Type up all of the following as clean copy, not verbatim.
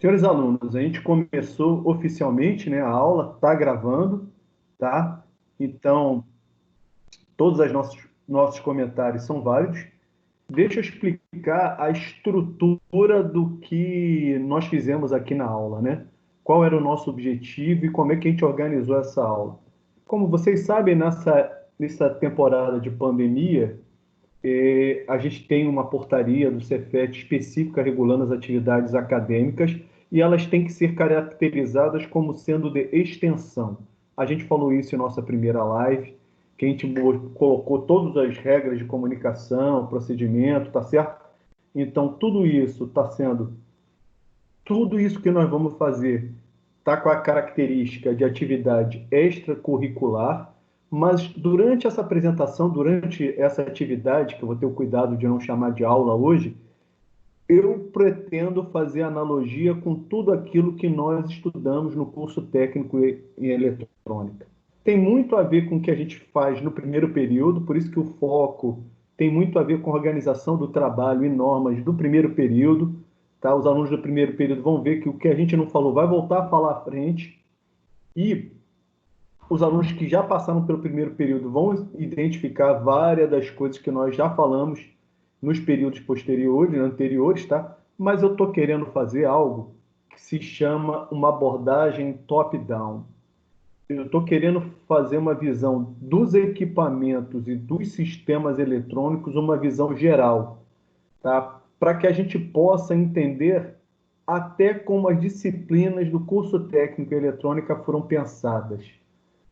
Senhores alunos, a gente começou oficialmente, né, a aula, está gravando, tá? Então, todos os nossos comentários são válidos. Deixa eu explicar a estrutura do que nós fizemos aqui na aula, né? Qual era o nosso objetivo e como é que a gente organizou essa aula. Como vocês sabem, nessa temporada de pandemia, a gente tem uma portaria do Cefet específica regulando as atividades acadêmicas e elas têm que ser caracterizadas como sendo de extensão. A gente falou isso em nossa primeira live, que a gente colocou todas as regras de comunicação, procedimento, tá certo? Então, tudo isso que nós vamos fazer está com a característica de atividade extracurricular, mas durante essa apresentação, durante essa atividade, que eu vou ter o cuidado de não chamar de aula hoje, eu pretendo fazer analogia com tudo aquilo que nós estudamos no curso técnico em eletrônica. Tem muito a ver com o que a gente faz no primeiro período, por isso que o foco tem muito a ver com a organização do trabalho e normas do primeiro período. Tá? Os alunos do primeiro período vão ver que o que a gente não falou vai voltar a falar à frente, e os alunos que já passaram pelo primeiro período vão identificar várias das coisas que nós já falamos nos períodos posteriores, anteriores, tá? Mas eu estou querendo fazer algo que se chama uma abordagem top-down. Eu estou querendo fazer uma visão dos equipamentos e dos sistemas eletrônicos, uma visão geral, tá? Para que a gente possa entender até como as disciplinas do curso técnico em eletrônica foram pensadas,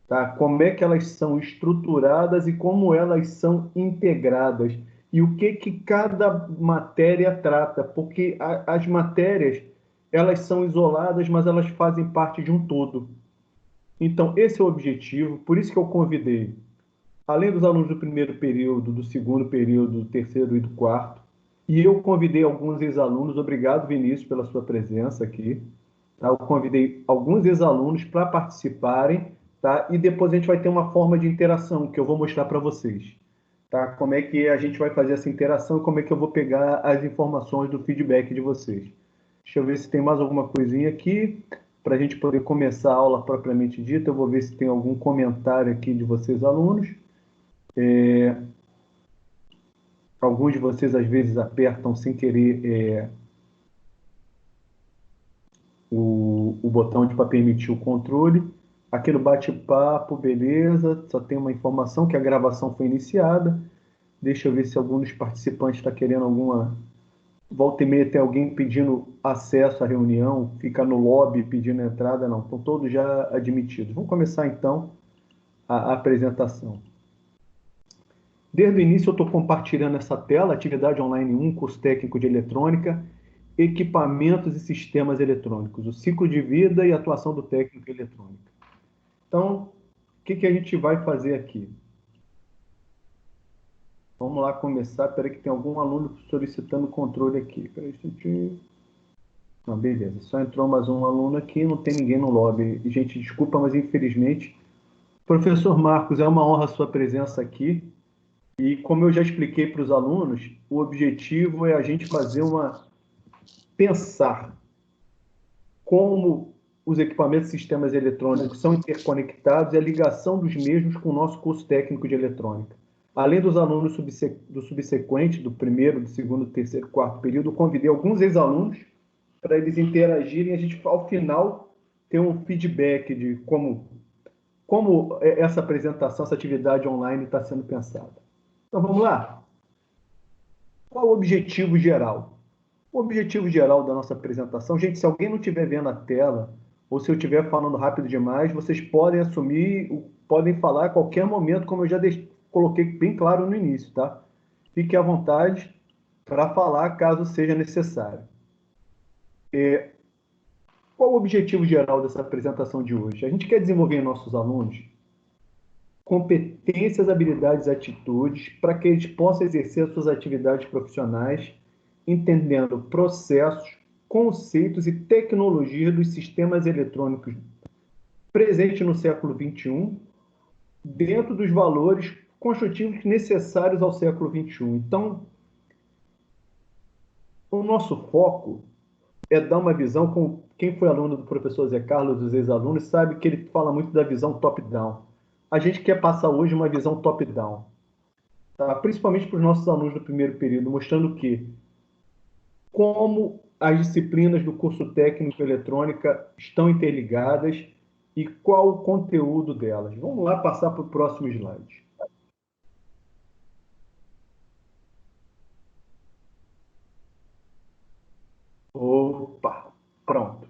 tá? Como é que elas são estruturadas e como elas são integradas e o que que cada matéria trata, porque as matérias elas são isoladas, mas elas fazem parte de um todo. Então, esse é o objetivo, por isso que eu convidei, além dos alunos do primeiro período, do segundo período, do terceiro e do quarto, e eu convidei alguns ex-alunos, obrigado, Vinícius, pela sua presença aqui, tá? Eu convidei alguns ex-alunos para participarem, tá? E depois a gente vai ter uma forma de interação que eu vou mostrar para vocês, tá? Como é que a gente vai fazer essa interação, como é que eu vou pegar as informações do feedback de vocês. Deixa eu ver se tem mais alguma coisinha aqui para a gente poder começar a aula propriamente dita. Eu vou ver se tem algum comentário aqui de vocês, alunos. Alguns de vocês, às vezes, apertam sem querer o botão para permitir o controle. Aqui no bate-papo, beleza, só tem uma informação que a gravação foi iniciada. Deixa eu ver se algum dos participantes está querendo alguma... Volta e meia tem alguém pedindo acesso à reunião, fica no lobby pedindo entrada, não. Estão todos já admitidos. Vamos começar, então, a apresentação. Desde o início eu estou compartilhando essa tela, atividade online 1, curso técnico de eletrônica, equipamentos e sistemas eletrônicos, o ciclo de vida e atuação do técnico em eletrônica. Então, o que a gente vai fazer aqui? Vamos lá começar. Espera que tem algum aluno solicitando controle aqui. Espera aí, gente. Não, beleza. Só entrou mais um aluno aqui, não tem ninguém no lobby. Gente, desculpa, mas infelizmente... Professor Marcos, é uma honra a sua presença aqui. E como eu já expliquei para os alunos, o objetivo é a gente fazer pensar como os equipamentos e sistemas eletrônicos são interconectados e a ligação dos mesmos com o nosso curso técnico de eletrônica. Além dos alunos do subsequente, do primeiro, do segundo, terceiro, quarto período, eu convidei alguns ex-alunos para eles interagirem e a gente, ao final, ter um feedback de como essa apresentação, essa atividade online está sendo pensada. Então, vamos lá? Qual o objetivo geral? O objetivo geral da nossa apresentação, gente, se alguém não estiver vendo a tela, ou se eu estiver falando rápido demais, vocês podem assumir, podem falar a qualquer momento, como eu já coloquei bem claro no início, tá? Fique à vontade para falar caso seja necessário. Qual o objetivo geral dessa apresentação de hoje? A gente quer desenvolver em nossos alunos competências, habilidades e atitudes para que eles possam exercer as suas atividades profissionais, entendendo processos, conceitos e tecnologias dos sistemas eletrônicos presentes no século XXI, dentro dos valores construtivos necessários ao século XXI. Então, o nosso foco é dar uma visão, com quem foi aluno do professor Zé Carlos, dos ex-alunos, sabe que ele fala muito da visão top-down. A gente quer passar hoje uma visão top-down, tá? Principalmente para os nossos alunos do primeiro período, mostrando que como as disciplinas do curso técnico eletrônica estão interligadas e qual o conteúdo delas. Vamos lá passar para o próximo slide. Opa, pronto.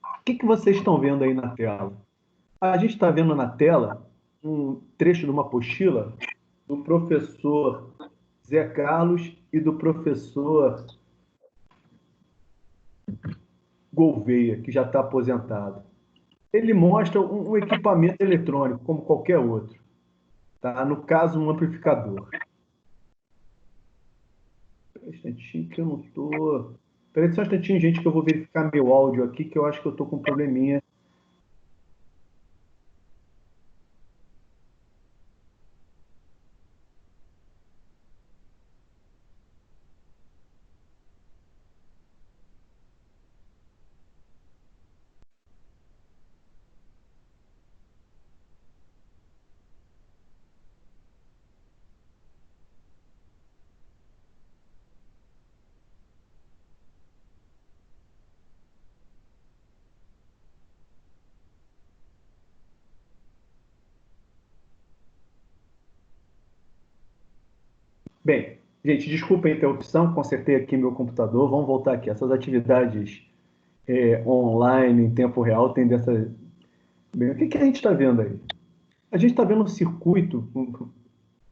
O que vocês estão vendo aí na tela? A gente está vendo na tela um trecho de uma apostila do professor Zé Carlos e do professor Gouveia, que já está aposentado. Ele mostra um equipamento eletrônico, como qualquer outro. Tá? No caso, um amplificador. Espera um instantinho que eu não estou... Espera só um instantinho, gente, que eu vou verificar meu áudio aqui, que eu acho que eu estou com um probleminha. Bem, gente, desculpa a interrupção, consertei aqui meu computador, vamos voltar aqui. Essas atividades online, em tempo real, tem dessa... Bem, o que a gente está vendo aí? A gente está vendo um circuito,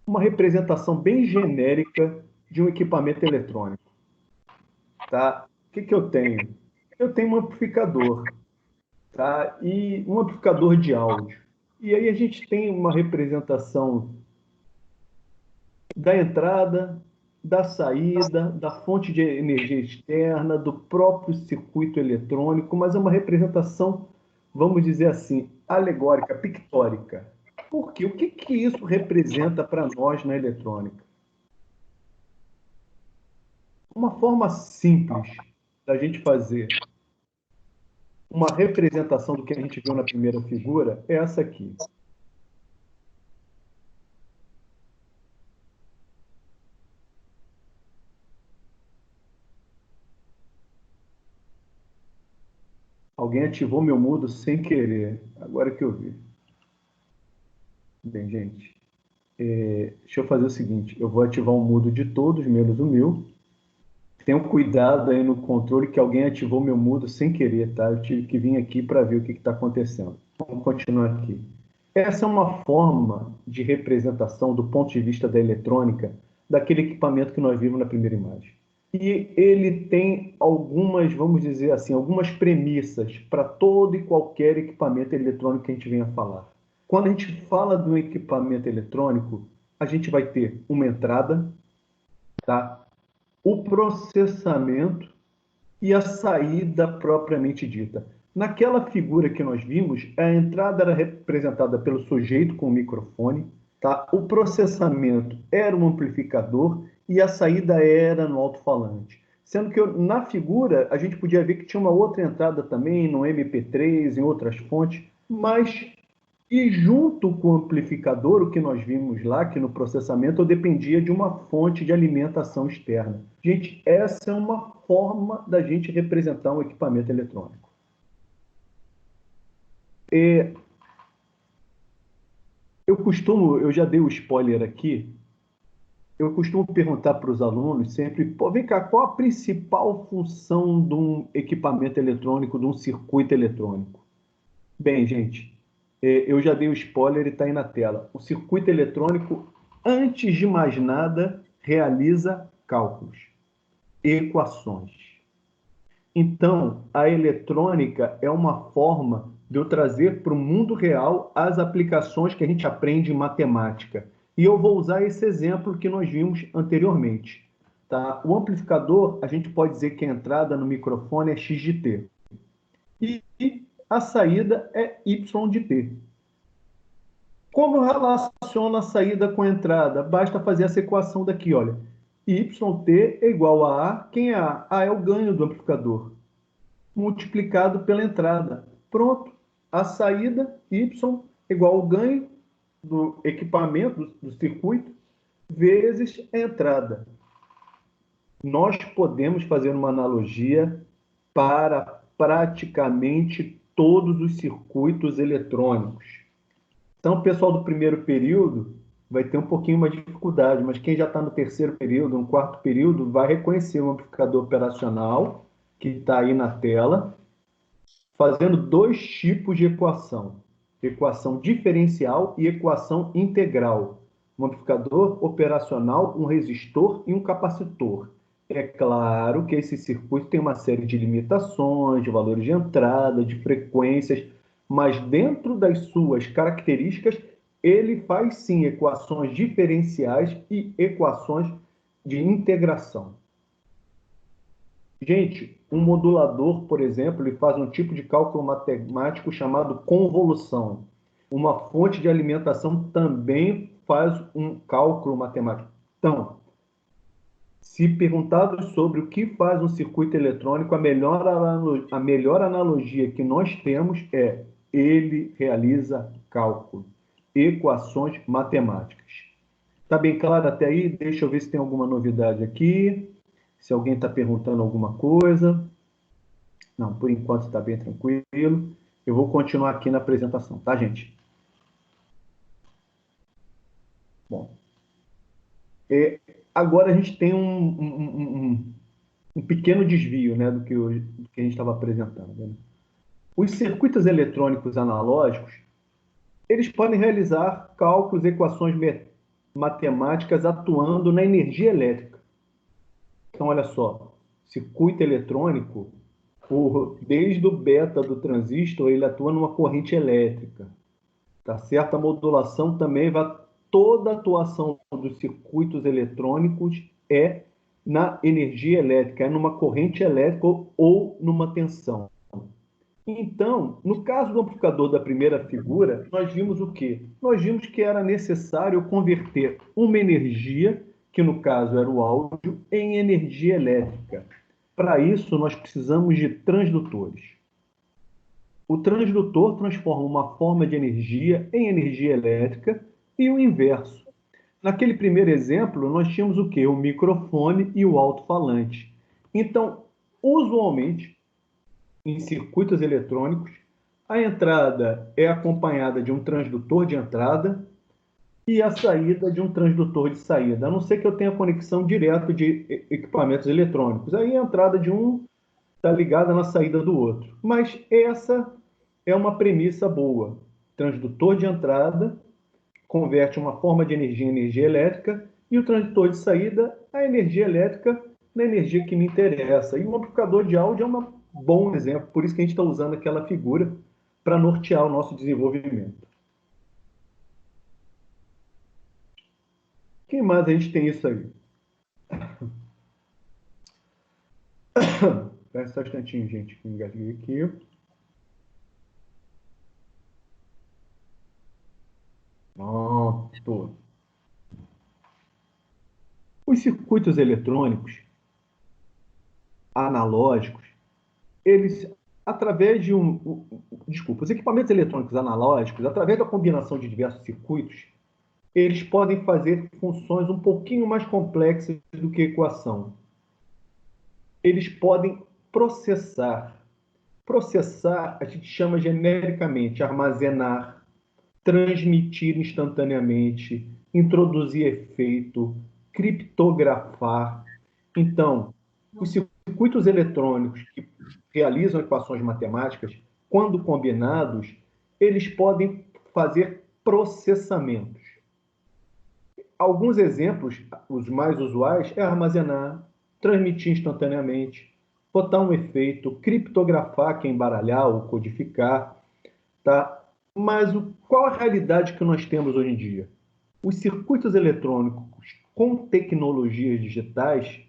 uma representação bem genérica de um equipamento eletrônico. Tá? O que eu tenho? Eu tenho um amplificador, tá? E um amplificador de áudio. E aí a gente tem uma representação da entrada, da saída, da fonte de energia externa, do próprio circuito eletrônico, mas é uma representação, vamos dizer assim, alegórica, pictórica. Por quê? O que isso representa para nós na eletrônica? Uma forma simples da gente fazer uma representação do que a gente viu na primeira figura é essa aqui. Alguém ativou meu mudo sem querer, agora que eu vi. Bem, gente, deixa eu fazer o seguinte, eu vou ativar o mudo de todos, menos o meu. Tenham cuidado aí no controle que alguém ativou meu mudo sem querer, tá? Eu tive que vir aqui para ver o que está acontecendo. Vamos continuar aqui. Essa é uma forma de representação do ponto de vista da eletrônica daquele equipamento que nós vimos na primeira imagem. E ele tem algumas, vamos dizer assim, algumas premissas para todo e qualquer equipamento eletrônico que a gente venha falar. Quando a gente fala de um equipamento eletrônico, a gente vai ter uma entrada, tá? O processamento e a saída propriamente dita. Naquela figura que nós vimos, a entrada era representada pelo sujeito com o microfone, tá? O processamento era um amplificador e a saída era no alto-falante. Sendo que na figura a gente podia ver que tinha uma outra entrada também no MP3, em outras fontes, mas e junto com o amplificador, o que nós vimos lá, que no processamento eu dependia de uma fonte de alimentação externa. Gente, essa é uma forma da gente representar um equipamento eletrônico. Eu já dei o spoiler aqui, eu costumo perguntar para os alunos sempre, pô, vem cá, qual a principal função de um equipamento eletrônico, de um circuito eletrônico? Bem, gente, eu já dei o spoiler e está aí na tela. O circuito eletrônico, antes de mais nada, realiza cálculos, equações. Então, a eletrônica é uma forma de eu trazer para o mundo real as aplicações que a gente aprende em matemática. E eu vou usar esse exemplo que nós vimos anteriormente. Tá? O amplificador, a gente pode dizer que a entrada no microfone é x de t. E a saída é y de t. Como eu relaciono a saída com a entrada? Basta fazer essa equação daqui, olha. YT é igual a A. Quem é A? A é o ganho do amplificador, multiplicado pela entrada. Pronto. A saída, Y, é igual ao ganho do equipamento, do circuito, vezes a entrada. Nós podemos fazer uma analogia para praticamente todos os circuitos eletrônicos. Então, o pessoal do primeiro período vai ter um pouquinho mais de dificuldade, mas quem já está no terceiro período, no quarto período, vai reconhecer o amplificador operacional, que está aí na tela, fazendo dois tipos de equação: equação diferencial e equação integral. Um amplificador operacional, um resistor e um capacitor. É claro que esse circuito tem uma série de limitações, de valores de entrada, de frequências, mas dentro das suas características, ele faz sim equações diferenciais e equações de integração. Gente, um modulador, por exemplo, ele faz um tipo de cálculo matemático chamado convolução. Uma fonte de alimentação também faz um cálculo matemático. Então, se perguntados sobre o que faz um circuito eletrônico, a melhor analogia que nós temos é: ele realiza cálculo, equações matemáticas. Está bem claro até aí? Deixa eu ver se tem alguma novidade aqui. Se alguém está perguntando alguma coisa. Não, por enquanto está bem tranquilo. Eu vou continuar aqui na apresentação, tá, gente? Bom, agora a gente tem um pequeno desvio, né, do que a gente estava apresentando, né? Os circuitos eletrônicos analógicos, eles podem realizar cálculos, equações matemáticas atuando na energia elétrica. Então, olha só, circuito eletrônico, desde o beta do transistor, ele atua numa corrente elétrica, tá certo? A modulação também vai... Toda a atuação dos circuitos eletrônicos é na energia elétrica, é numa corrente elétrica ou numa tensão. Então, no caso do amplificador da primeira figura, nós vimos o quê? Nós vimos que era necessário converter uma energia, que no caso era o áudio, em energia elétrica. Para isso, nós precisamos de transdutores. O transdutor transforma uma forma de energia em energia elétrica e o inverso. Naquele primeiro exemplo, nós tínhamos o quê? O microfone e o alto-falante. Então, usualmente, em circuitos eletrônicos, a entrada é acompanhada de um transdutor de entrada e a saída de um transdutor de saída, a não ser que eu tenha conexão direta de equipamentos eletrônicos. Aí a entrada de um está ligada na saída do outro. Mas essa é uma premissa boa. Transdutor de entrada converte uma forma de energia em energia elétrica e o transdutor de saída, a energia elétrica na energia que me interessa. E o amplificador de áudio é um bom exemplo, por isso que a gente está usando aquela figura para nortear o nosso desenvolvimento. Quem mais a gente tem isso aí? Espera só um instantinho, gente, que engasguei aqui. Pronto. Os circuitos eletrônicos analógicos, eles, através de os equipamentos eletrônicos analógicos, através da combinação de diversos circuitos, eles podem fazer funções um pouquinho mais complexas do que equação. Eles podem processar. Processar, a gente chama genericamente armazenar, transmitir instantaneamente, introduzir efeito, criptografar. Então, os circuitos eletrônicos que realizam equações matemáticas, quando combinados, eles podem fazer processamentos. Alguns exemplos, os mais usuais, é armazenar, transmitir instantaneamente, botar um efeito, criptografar, que é embaralhar ou codificar, tá? Mas qual a realidade que nós temos hoje em dia? Os circuitos eletrônicos com tecnologias digitais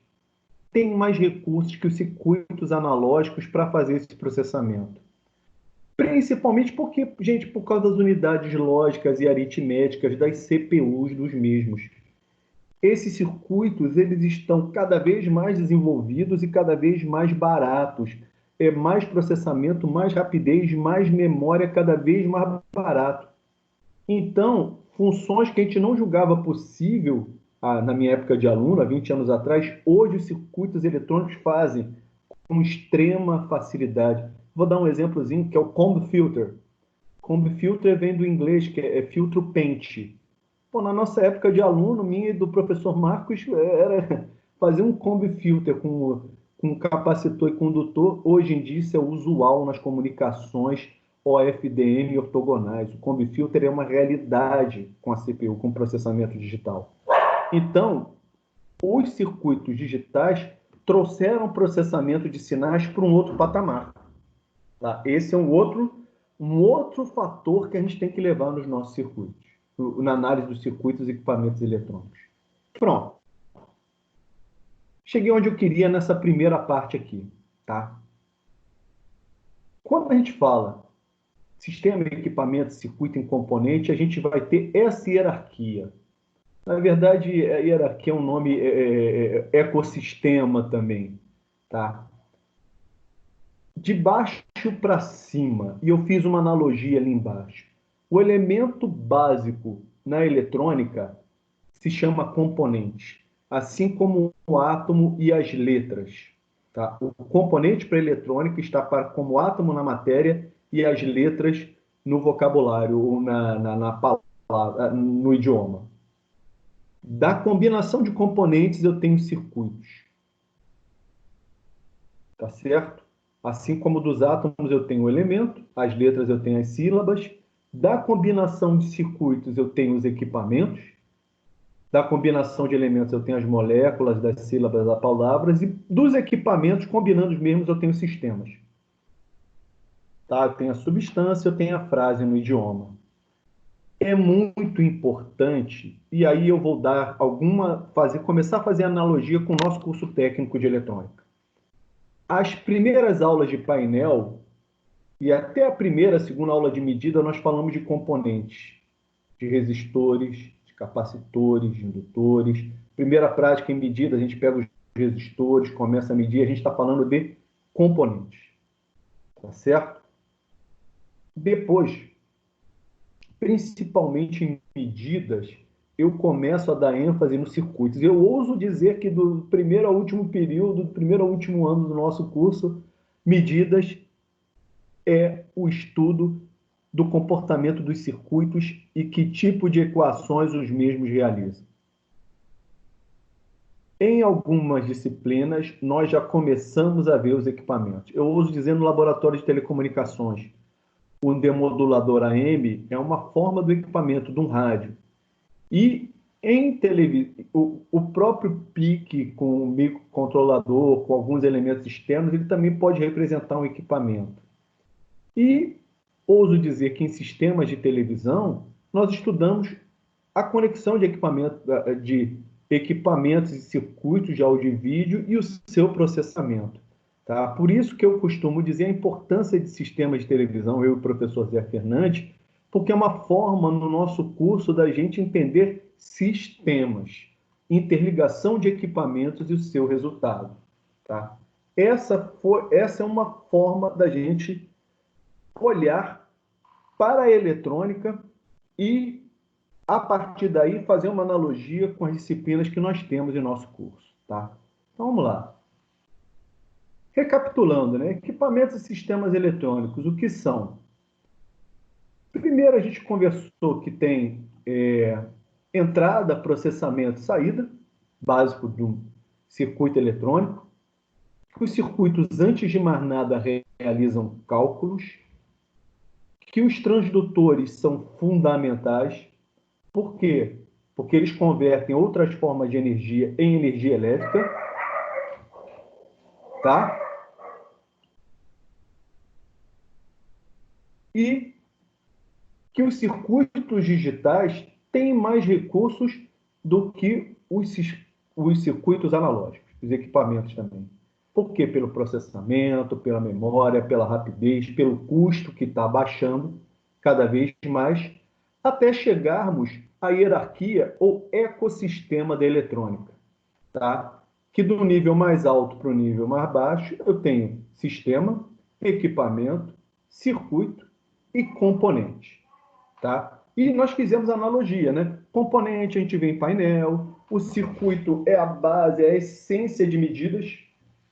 têm mais recursos que os circuitos analógicos para fazer esse processamento. Principalmente porque, gente, por causa das unidades lógicas e aritméticas das CPUs dos mesmos. Esses circuitos, eles estão cada vez mais desenvolvidos e cada vez mais baratos. É mais processamento, mais rapidez, mais memória, cada vez mais barato. Então, funções que a gente não julgava possível na minha época de aluno, há 20 anos atrás, hoje os circuitos eletrônicos fazem com extrema facilidade. Vou dar um exemplozinho, que é o comb filter. Comb filter vem do inglês, que é filtro pente. Pô, na nossa época de aluno, minha e do professor Marcos, era fazer um comb filter com capacitor e condutor. Hoje em dia, isso é usual nas comunicações OFDM ortogonais. O comb filter é uma realidade com a CPU, com processamento digital. Então, os circuitos digitais trouxeram processamento de sinais para um outro patamar. Tá? Esse é um outro fator que a gente tem que levar nos nossos circuitos, na análise dos circuitos e equipamentos eletrônicos. Pronto. Cheguei onde eu queria nessa primeira parte aqui. Tá? Quando a gente fala sistema, equipamento, circuito em componente, a gente vai ter essa hierarquia. Na verdade, a hierarquia é um nome ecossistema também. Tá? De baixo para cima, e eu fiz uma analogia ali embaixo. O elemento básico na eletrônica se chama componente, assim como o átomo e as letras. Tá? O componente para a eletrônica está como átomo na matéria e as letras no vocabulário, ou na palavra, no idioma. Da combinação de componentes eu tenho circuitos. Tá certo? Assim como dos átomos eu tenho o elemento, as letras eu tenho as sílabas, da combinação de circuitos eu tenho os equipamentos, da combinação de elementos eu tenho as moléculas, das sílabas, das palavras, e dos equipamentos, combinando os mesmos, eu tenho sistemas. Tá? Eu tenho a substância, eu tenho a frase no idioma. É muito importante, e aí eu vou dar começar a fazer analogia com o nosso curso técnico de eletrônica. As primeiras aulas de painel e até a primeira, segunda aula de medida, nós falamos de componentes, de resistores, de capacitores, de indutores. Primeira prática em medida, a gente pega os resistores, começa a medir, a gente está falando de componentes. Tá certo? Depois, principalmente em medidas, eu começo a dar ênfase nos circuitos. Eu ouso dizer que do primeiro ao último período, do primeiro ao último ano do nosso curso, medidas é o estudo do comportamento dos circuitos e que tipo de equações os mesmos realizam. Em algumas disciplinas, nós já começamos a ver os equipamentos. Eu ouso dizer no laboratório de telecomunicações, o demodulador AM é uma forma do equipamento de um rádio. E em o próprio PIC com o microcontrolador, com alguns elementos externos, ele também pode representar um equipamento. E ouso dizer que em sistemas de televisão, nós estudamos a conexão de equipamentos e circuitos de áudio e vídeo e o seu processamento. Tá? Por isso que eu costumo dizer a importância de sistemas de televisão, eu e o professor Zé Fernandes, porque é uma forma no nosso curso da gente entender sistemas, interligação de equipamentos e o seu resultado. Tá? Essa é uma forma da gente olhar para a eletrônica e, a partir daí, fazer uma analogia com as disciplinas que nós temos em nosso curso. Tá? Então, vamos lá. Recapitulando, né? Equipamentos e sistemas eletrônicos, o que são? Primeiro, a gente conversou que tem entrada, processamento, saída, básico de um circuito eletrônico. Os circuitos, antes de mais nada, realizam cálculos, que os transdutores são fundamentais. Por quê? Porque eles convertem outras formas de energia em energia elétrica, tá? E que os circuitos digitais têm mais recursos do que os circuitos analógicos, os equipamentos também. Por quê? Pelo processamento, pela memória, pela rapidez, pelo custo que está baixando cada vez mais, até chegarmos à hierarquia ou ecossistema da eletrônica, tá? Que do nível mais alto para o nível mais baixo, eu tenho sistema, equipamento, circuito e componente, tá? E nós fizemos analogia, né? Componente a gente vê em painel, o circuito é a base, é a essência de medidas,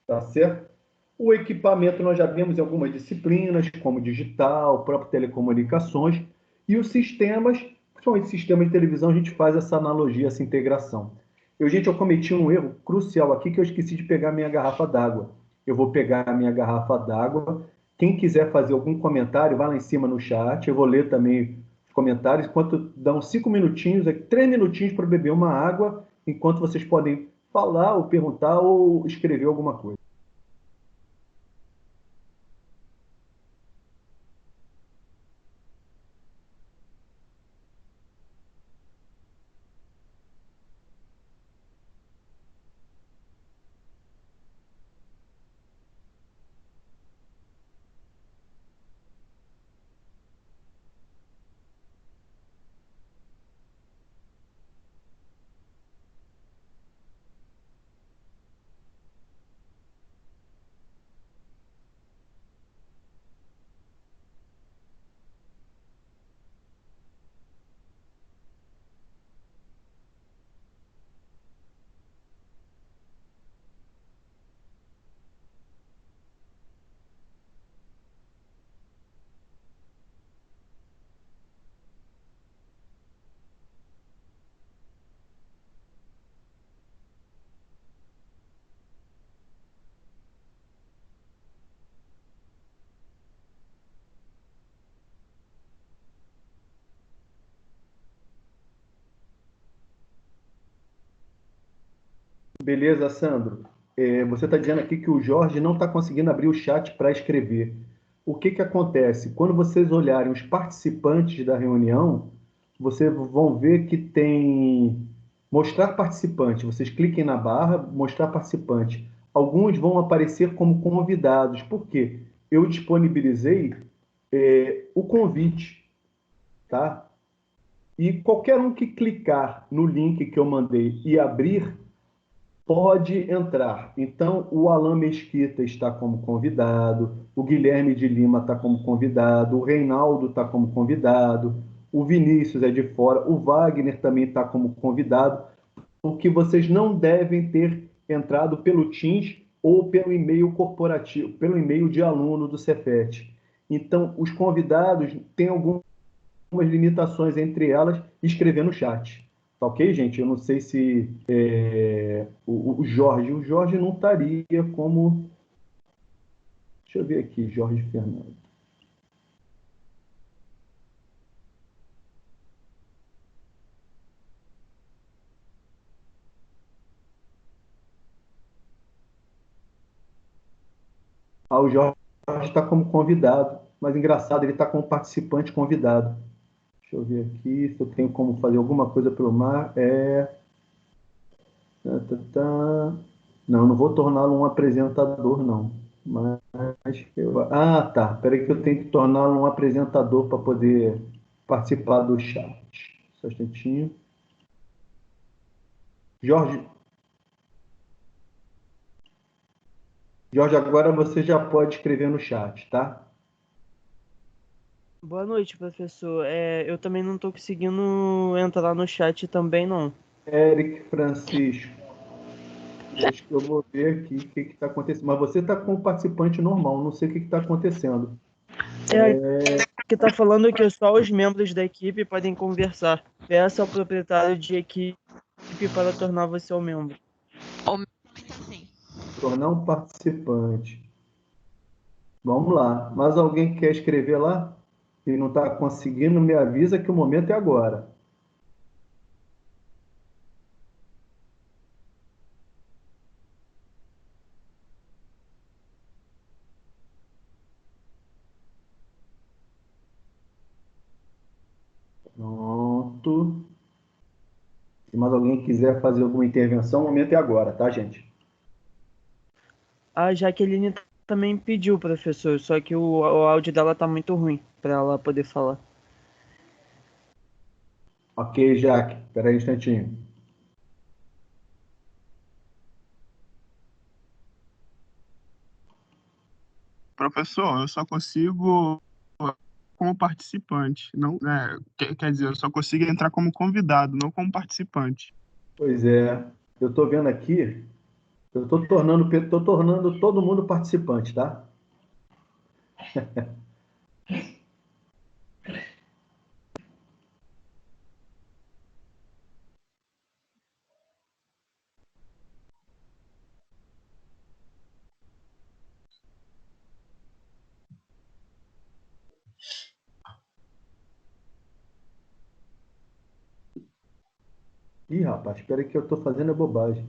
tá certo? O equipamento nós já vemos em algumas disciplinas, como digital, próprio telecomunicações, e os sistemas, principalmente sistemas de televisão, a gente faz essa analogia, essa integração. Gente, eu cometi um erro crucial aqui que eu esqueci de pegar minha garrafa d'água. Eu vou pegar a minha garrafa d'água. Quem quiser fazer algum comentário, vai lá em cima no chat. Eu vou ler também os comentários. Enquanto dá uns 5 minutinhos, 3 minutinhos para beber uma água, enquanto vocês podem falar ou perguntar ou escrever alguma coisa. Beleza, Sandro. Você está dizendo aqui que o Jorge não está conseguindo abrir o chat para escrever. O que que acontece? Quando vocês olharem os participantes da reunião, vocês vão ver que tem mostrar participante. Vocês cliquem na barra, mostrar participante. Alguns vão aparecer como convidados. Por quê? Eu disponibilizei o convite, tá? E qualquer um que clicar no link que eu mandei e abrir, pode entrar. Então, o Alan Mesquita está como convidado, o Guilherme de Lima está como convidado, o Reinaldo está como convidado, o Vinícius é de fora, o Wagner também está como convidado, porque vocês não devem ter entrado pelo Teams ou pelo e-mail corporativo, pelo e-mail de aluno do Cefet. Então, os convidados têm algumas limitações, entre elas, escrever no chat. Tá ok, gente? Eu não sei se o Jorge não estaria como. Deixa eu ver aqui, Jorge Fernando. O Jorge está como convidado, mas engraçado, ele está como participante convidado. Deixa eu ver aqui se eu tenho como fazer alguma coisa pelo mar. Tá, tá, tá. Não, não vou torná-lo um apresentador, não. Mas Ah, tá. Espera que eu tenho que torná-lo um apresentador para poder participar do chat. Só um instantinho. Jorge, Jorge, agora você já pode escrever no chat, tá? Boa noite, professor. Eu também não estou conseguindo entrar no chat também, não. Eric Francisco. Deixa que eu vou ver aqui o que está acontecendo. Mas você está como participante normal, não sei o que está acontecendo. Que está falando que só os membros da equipe podem conversar. Peça ao proprietário de equipe para tornar você um membro. O meu também tá assim. Tornar um participante. Vamos lá. Mais alguém quer escrever lá? E não está conseguindo, me avisa que o momento é agora. Pronto. Se mais alguém quiser fazer alguma intervenção, o momento é agora, tá, gente? A Jaqueline também pediu, professor, só que o áudio dela tá muito ruim para ela poder falar. Ok, Jaque. Espera aí um instantinho. Professor, eu só consigo como participante, não, quer dizer, eu só consigo entrar como convidado, não como participante. Pois é. Eu estou vendo aqui. Eu tô tornando todo mundo participante, tá? Ih, rapaz, espera aí que eu tô fazendo a bobagem.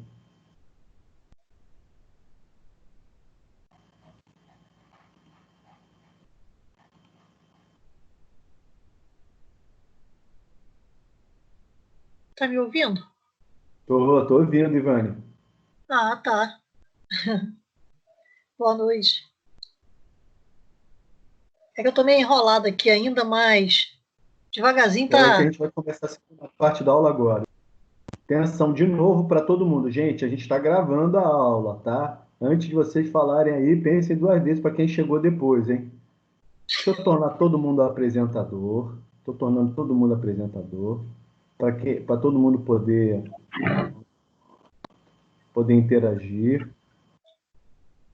Tá me ouvindo? Tô ouvindo, Ivane. Ah, tá. Boa noite. É que eu tô meio enrolada aqui ainda, mas devagarzinho Espera aí que a tá. gente vai começar a segunda parte da aula agora. Atenção de novo para todo mundo. Gente, a gente está gravando a aula, tá? Antes de vocês falarem aí, pensem duas vezes para quem chegou depois, hein? Deixa eu tornar todo mundo apresentador. Estou tornando todo mundo apresentador. Para todo mundo poder interagir.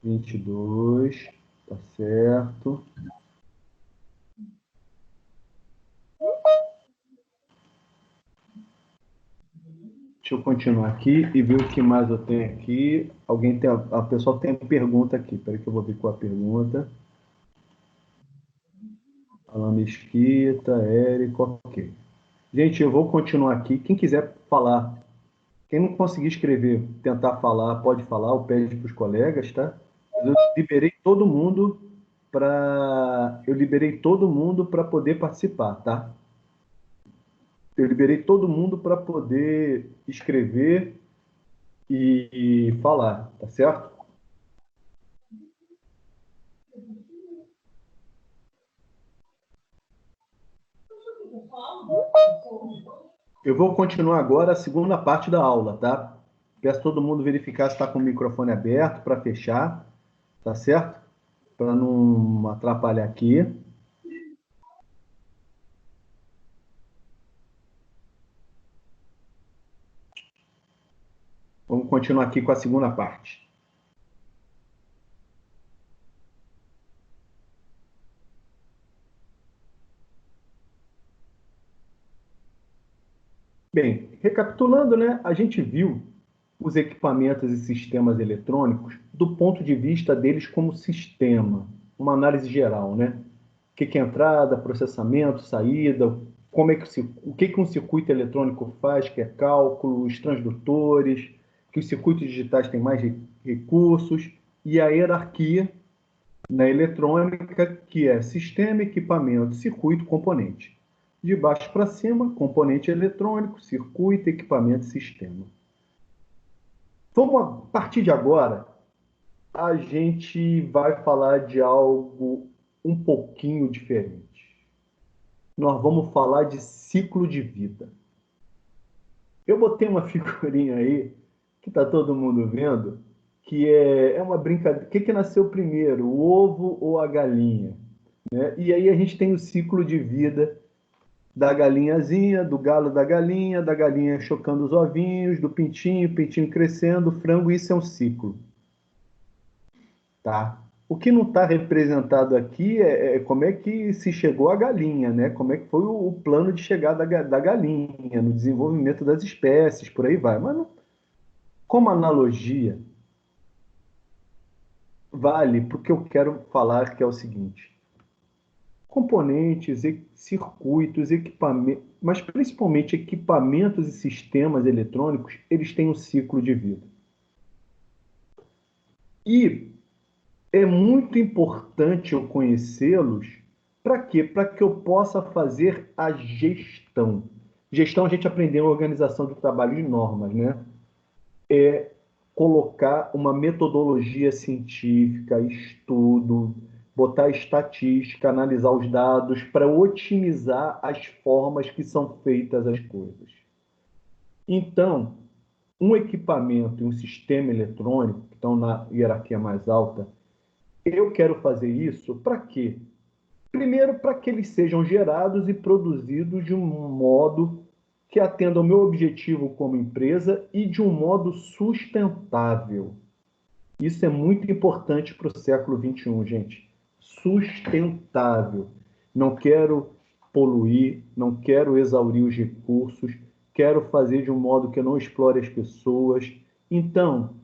22, tá certo. Deixa eu continuar aqui e ver o que mais eu tenho aqui. Alguém tem. A pessoa tem pergunta aqui. Espera que eu vou ver qual a pergunta. Alan Mesquita, Érico, ok. Gente, eu vou continuar aqui. Quem quiser falar, quem não conseguir escrever, tentar falar, pode falar, ou pede para os colegas, tá? Eu liberei todo mundo para poder participar, tá? Eu liberei todo mundo para poder escrever e falar, tá certo? Eu vou continuar agora a segunda parte da aula, tá? Peço todo mundo verificar se está com o microfone aberto para fechar, tá certo? Para não atrapalhar aqui. Vamos continuar aqui com a segunda parte. Bem, recapitulando, né? A gente viu os equipamentos e sistemas eletrônicos do ponto de vista deles como sistema, uma análise geral, né? O que é entrada, processamento, saída, como é que o que um circuito eletrônico faz, que é cálculo, os transdutores, que os circuitos digitais têm mais recursos, e a hierarquia na eletrônica, que é sistema, equipamento, circuito, componente. De baixo para cima, componente eletrônico, circuito, equipamento, sistema. Vamos, a partir de agora, a gente vai falar de algo um pouquinho diferente. Nós vamos falar de ciclo de vida. Eu botei uma figurinha aí, que está todo mundo vendo, que é uma brincadeira. O que nasceu primeiro, o ovo ou a galinha? Né? E aí a gente tem o ciclo de vida da galinhazinha, do galo da galinha chocando os ovinhos, do pintinho, o pintinho crescendo, o frango, isso é um ciclo. Tá? O que não está representado aqui é como é que se chegou à galinha, né? Como é que foi o plano de chegada da galinha, no desenvolvimento das espécies, por aí vai. Mas, como analogia, vale porque eu quero falar que é o seguinte: componentes, circuitos, equipamentos, mas principalmente equipamentos e sistemas eletrônicos, eles têm um ciclo de vida. E é muito importante eu conhecê-los. Para quê? Para que eu possa fazer a gestão. Gestão, a gente aprendeu a organização do trabalho de normas, né? É colocar uma metodologia científica, estudo, botar estatística, analisar os dados para otimizar as formas que são feitas as coisas. Então, um equipamento e um sistema eletrônico, que estão na hierarquia mais alta, eu quero fazer isso para quê? Primeiro, para que eles sejam gerados e produzidos de um modo que atenda ao meu objetivo como empresa e de um modo sustentável. Isso é muito importante para o século XXI, gente. Sustentável. Não quero poluir, não quero exaurir os recursos, quero fazer de um modo que eu não explore as pessoas. Então,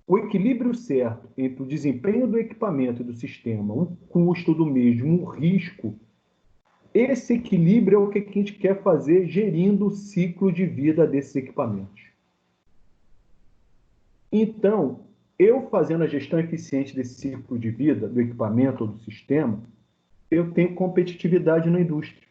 o equilíbrio certo entre o desempenho do equipamento e do sistema, o custo do mesmo, o risco, esse equilíbrio é o que a gente quer fazer gerindo o ciclo de vida desses equipamentos. Então, eu fazendo a gestão eficiente desse ciclo de vida do equipamento ou do sistema, eu tenho competitividade na indústria.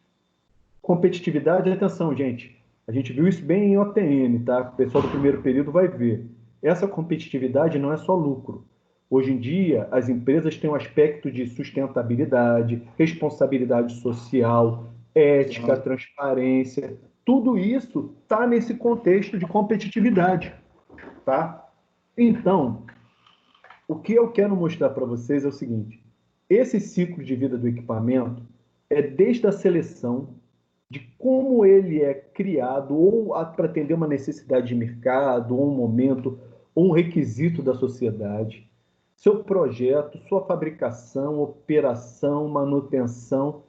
Competitividade, atenção, gente, a gente viu isso bem em OTN, tá? O pessoal do primeiro período vai ver. Essa competitividade não é só lucro. Hoje em dia, as empresas têm um aspecto de sustentabilidade, responsabilidade social, ética, transparência. Tudo isso está nesse contexto de competitividade, tá? Então, o que eu quero mostrar para vocês é o seguinte: esse ciclo de vida do equipamento é desde a seleção, de como ele é criado, ou para atender uma necessidade de mercado, ou um momento, ou um requisito da sociedade, seu projeto, sua fabricação, operação, manutenção,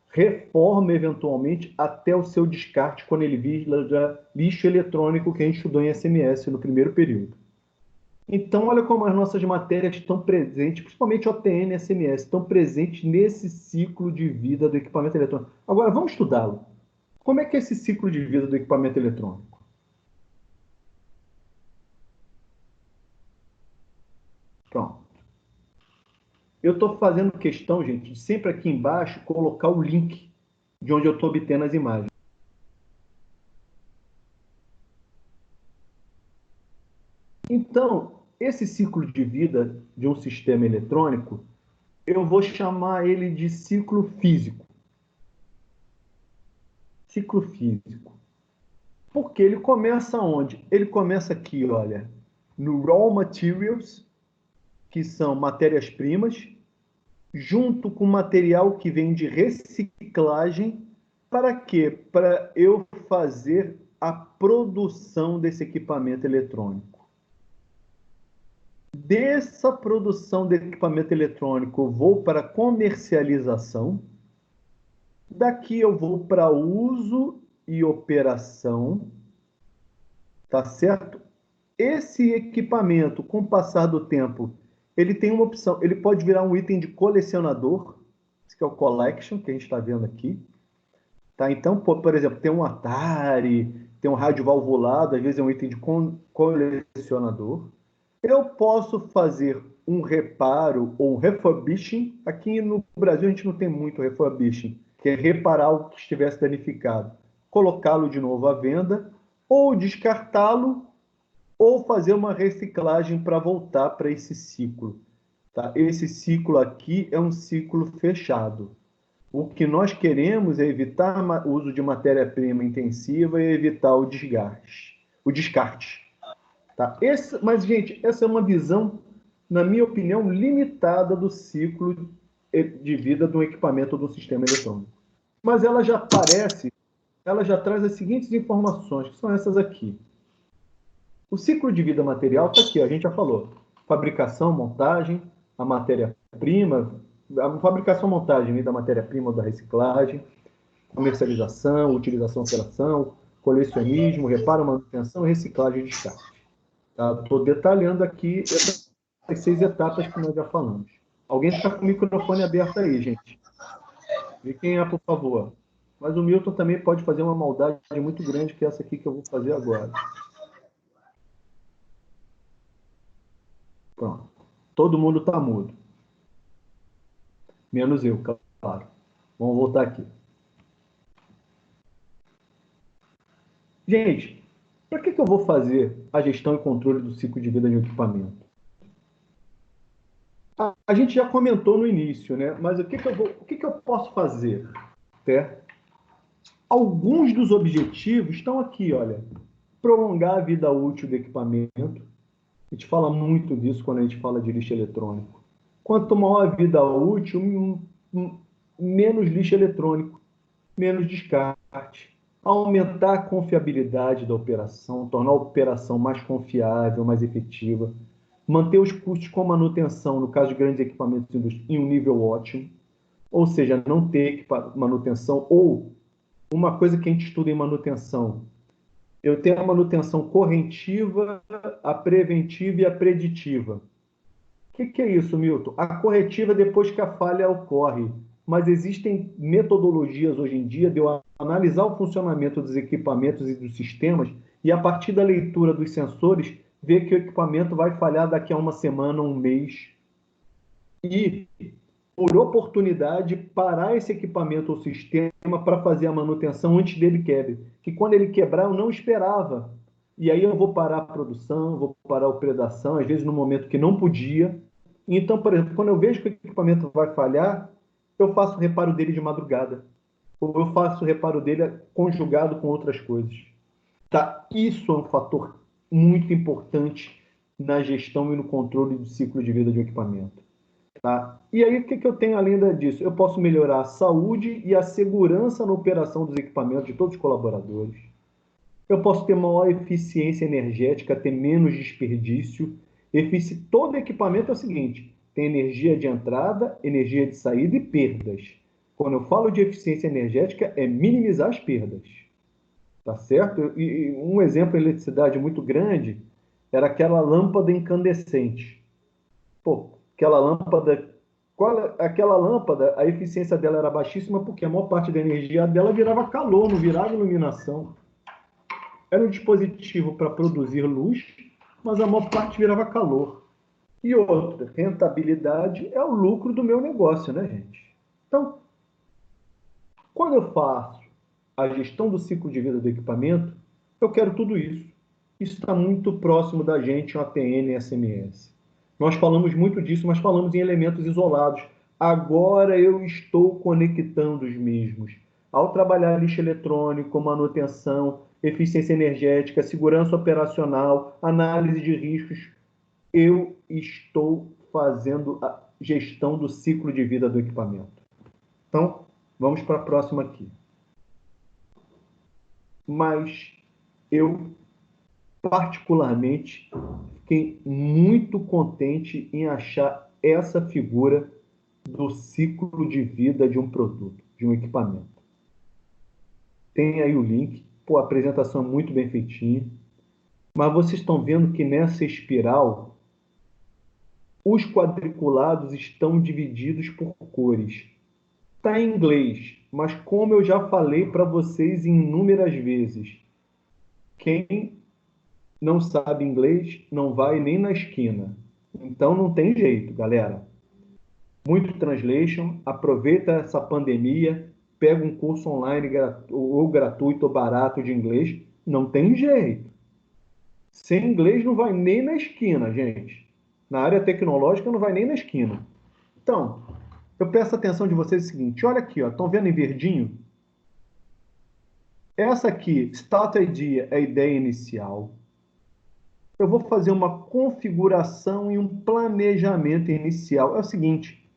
reforma eventualmente, até o seu descarte quando ele vira lixo eletrônico que a gente estudou em SMS no primeiro período. Então, olha como as nossas matérias estão presentes, principalmente OTN e SMS, estão presentes nesse ciclo de vida do equipamento eletrônico. Agora, vamos estudá-lo. Como é que é esse ciclo de vida do equipamento eletrônico? Pronto. Eu estou fazendo questão, gente, de sempre aqui embaixo colocar o link de onde eu estou obtendo as imagens. Então, esse ciclo de vida de um sistema eletrônico, eu vou chamar ele de ciclo físico. Ciclo físico. Porque ele começa onde? Ele começa aqui, olha, no raw materials, que são matérias-primas, junto com material que vem de reciclagem. Para quê? Para eu fazer a produção desse equipamento eletrônico. Dessa produção de equipamento eletrônico, eu vou para a comercialização. Daqui eu vou para uso e operação. Tá certo? Esse equipamento, com o passar do tempo, ele tem uma opção. Ele pode virar um item de colecionador, que é o collection, que a gente está vendo aqui. Tá? Então, por exemplo, tem um Atari, tem um rádio valvulado, às vezes é um item de colecionador. Eu posso fazer um reparo ou um refurbishing. Aqui no Brasil a gente não tem muito refurbishing, que é reparar o que estivesse danificado, colocá-lo de novo à venda, ou descartá-lo, ou fazer uma reciclagem para voltar para esse ciclo. Tá? Esse ciclo aqui é um ciclo fechado. O que nós queremos é evitar o uso de matéria-prima intensiva e evitar o descarte. Tá? Mas, gente, essa é uma visão, na minha opinião, limitada do ciclo de vida de um equipamento ou de um sistema eletrônico. Mas ela já traz as seguintes informações, que são essas aqui. O ciclo de vida material está aqui, a gente já falou. Fabricação, montagem, a matéria-prima, a fabricação, montagem da matéria-prima ou da reciclagem, comercialização, utilização, operação, colecionismo, reparo, manutenção, reciclagem e descarte. Estou detalhando aqui essas 6 etapas que nós já falamos. Alguém está com o microfone aberto aí, gente? Vê quem é, por favor. Mas o Milton também pode fazer uma maldade muito grande, que é essa aqui que eu vou fazer agora. Pronto. Todo mundo está mudo. Menos eu, claro. Vamos voltar aqui. Gente, para que eu vou fazer a gestão e controle do ciclo de vida de um equipamento? A gente já comentou no início, né? Mas o que que eu posso fazer? Né? Alguns dos objetivos estão aqui, olha. Prolongar a vida útil do equipamento. A gente fala muito disso quando a gente fala de lixo eletrônico. Quanto maior a vida útil, menos lixo eletrônico, menos descarte. Aumentar a confiabilidade da operação, tornar a operação mais confiável, mais efetiva. Manter os custos com manutenção, no caso de grandes equipamentos em um nível ótimo. Ou seja, não ter manutenção. Ou uma coisa que a gente estuda em manutenção, eu tenho a manutenção corretiva, a preventiva e a preditiva. O que é isso, Milton? A corretiva é depois que a falha ocorre, mas existem metodologias hoje em dia de eu analisar o funcionamento dos equipamentos e dos sistemas e, a partir da leitura dos sensores, ver que o equipamento vai falhar daqui a uma semana, um mês. E, por oportunidade, parar esse equipamento ou sistema para fazer a manutenção antes dele quebre. Que quando ele quebrar, eu não esperava. E aí eu vou parar a produção, vou parar a operação, às vezes no momento que não podia. Então, por exemplo, quando eu vejo que o equipamento vai falhar, eu faço o reparo dele de madrugada. Ou eu faço o reparo dele conjugado com outras coisas. Tá? Isso é um fator muito importante na gestão e no controle do ciclo de vida de um equipamento. Tá? E aí, o que eu tenho além disso? Eu posso melhorar a saúde e a segurança na operação dos equipamentos de todos os colaboradores. Eu posso ter maior eficiência energética, ter menos desperdício. Todo equipamento é o seguinte, tem energia de entrada, energia de saída e perdas. Quando eu falo de eficiência energética, é minimizar as perdas. Tá certo? E um exemplo de eletricidade muito grande era aquela lâmpada incandescente. Pô, aquela lâmpada, a eficiência dela era baixíssima porque a maior parte da energia dela virava calor, não virava iluminação. Era um dispositivo para produzir luz, mas a maior parte virava calor. E outra, rentabilidade é o lucro do meu negócio, né, gente? Então, quando eu faço a gestão do ciclo de vida do equipamento, eu quero tudo isso. Isso está muito próximo da gente, o ATN e SMS. Nós falamos muito disso, mas falamos em elementos isolados. Agora eu estou conectando os mesmos. Ao trabalhar lixo eletrônico, manutenção, eficiência energética, segurança operacional, análise de riscos, eu estou fazendo a gestão do ciclo de vida do equipamento. Então, vamos para a próxima aqui. Mas eu, particularmente, fiquei muito contente em achar essa figura do ciclo de vida de um produto, de um equipamento. Tem aí o link. Pô, a apresentação é muito bem feitinha. Mas vocês estão vendo que nessa espiral, os quadriculados estão divididos por cores. Está em inglês, mas como eu já falei para vocês inúmeras vezes, quem não sabe inglês não vai nem na esquina. Então não tem jeito, galera. Muito translation, aproveita essa pandemia, pega um curso online ou gratuito ou barato de inglês, não tem jeito. Sem inglês não vai nem na esquina, gente. Na área tecnológica não vai nem na esquina. Então, eu peço a atenção de vocês o seguinte, olha aqui, estão vendo em verdinho? Essa aqui, Start Idea, é a ideia inicial. Eu vou fazer uma configuração e um planejamento inicial. É o seguinte,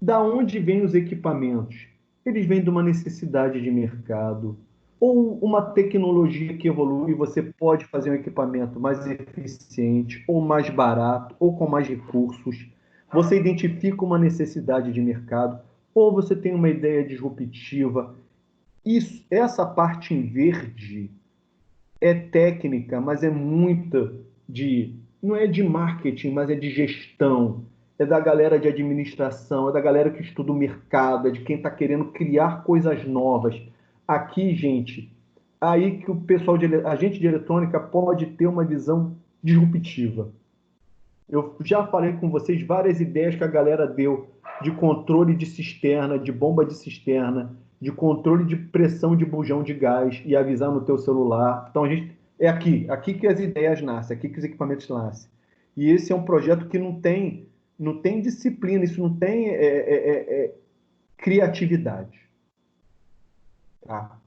da onde vêm os equipamentos? Eles vêm de uma necessidade de mercado, ou uma tecnologia que evolui, você pode fazer um equipamento mais eficiente, ou mais barato, ou com mais recursos. Você identifica uma necessidade de mercado, ou você tem uma ideia disruptiva. Essa parte em verde é técnica, mas é muita não é de marketing, mas é de gestão. É da galera de administração, é da galera que estuda o mercado, é de quem está querendo criar coisas novas. Aqui, gente, aí que o pessoal agente de eletrônica pode ter uma visão disruptiva. Eu já falei com vocês várias ideias que a galera deu de controle de cisterna, de bomba de cisterna, de controle de pressão de bujão de gás e avisar no teu celular. Então, é aqui que as ideias nascem, aqui que os equipamentos nascem. E esse é um projeto que não tem não tem disciplina, isso não tem criatividade. Tá?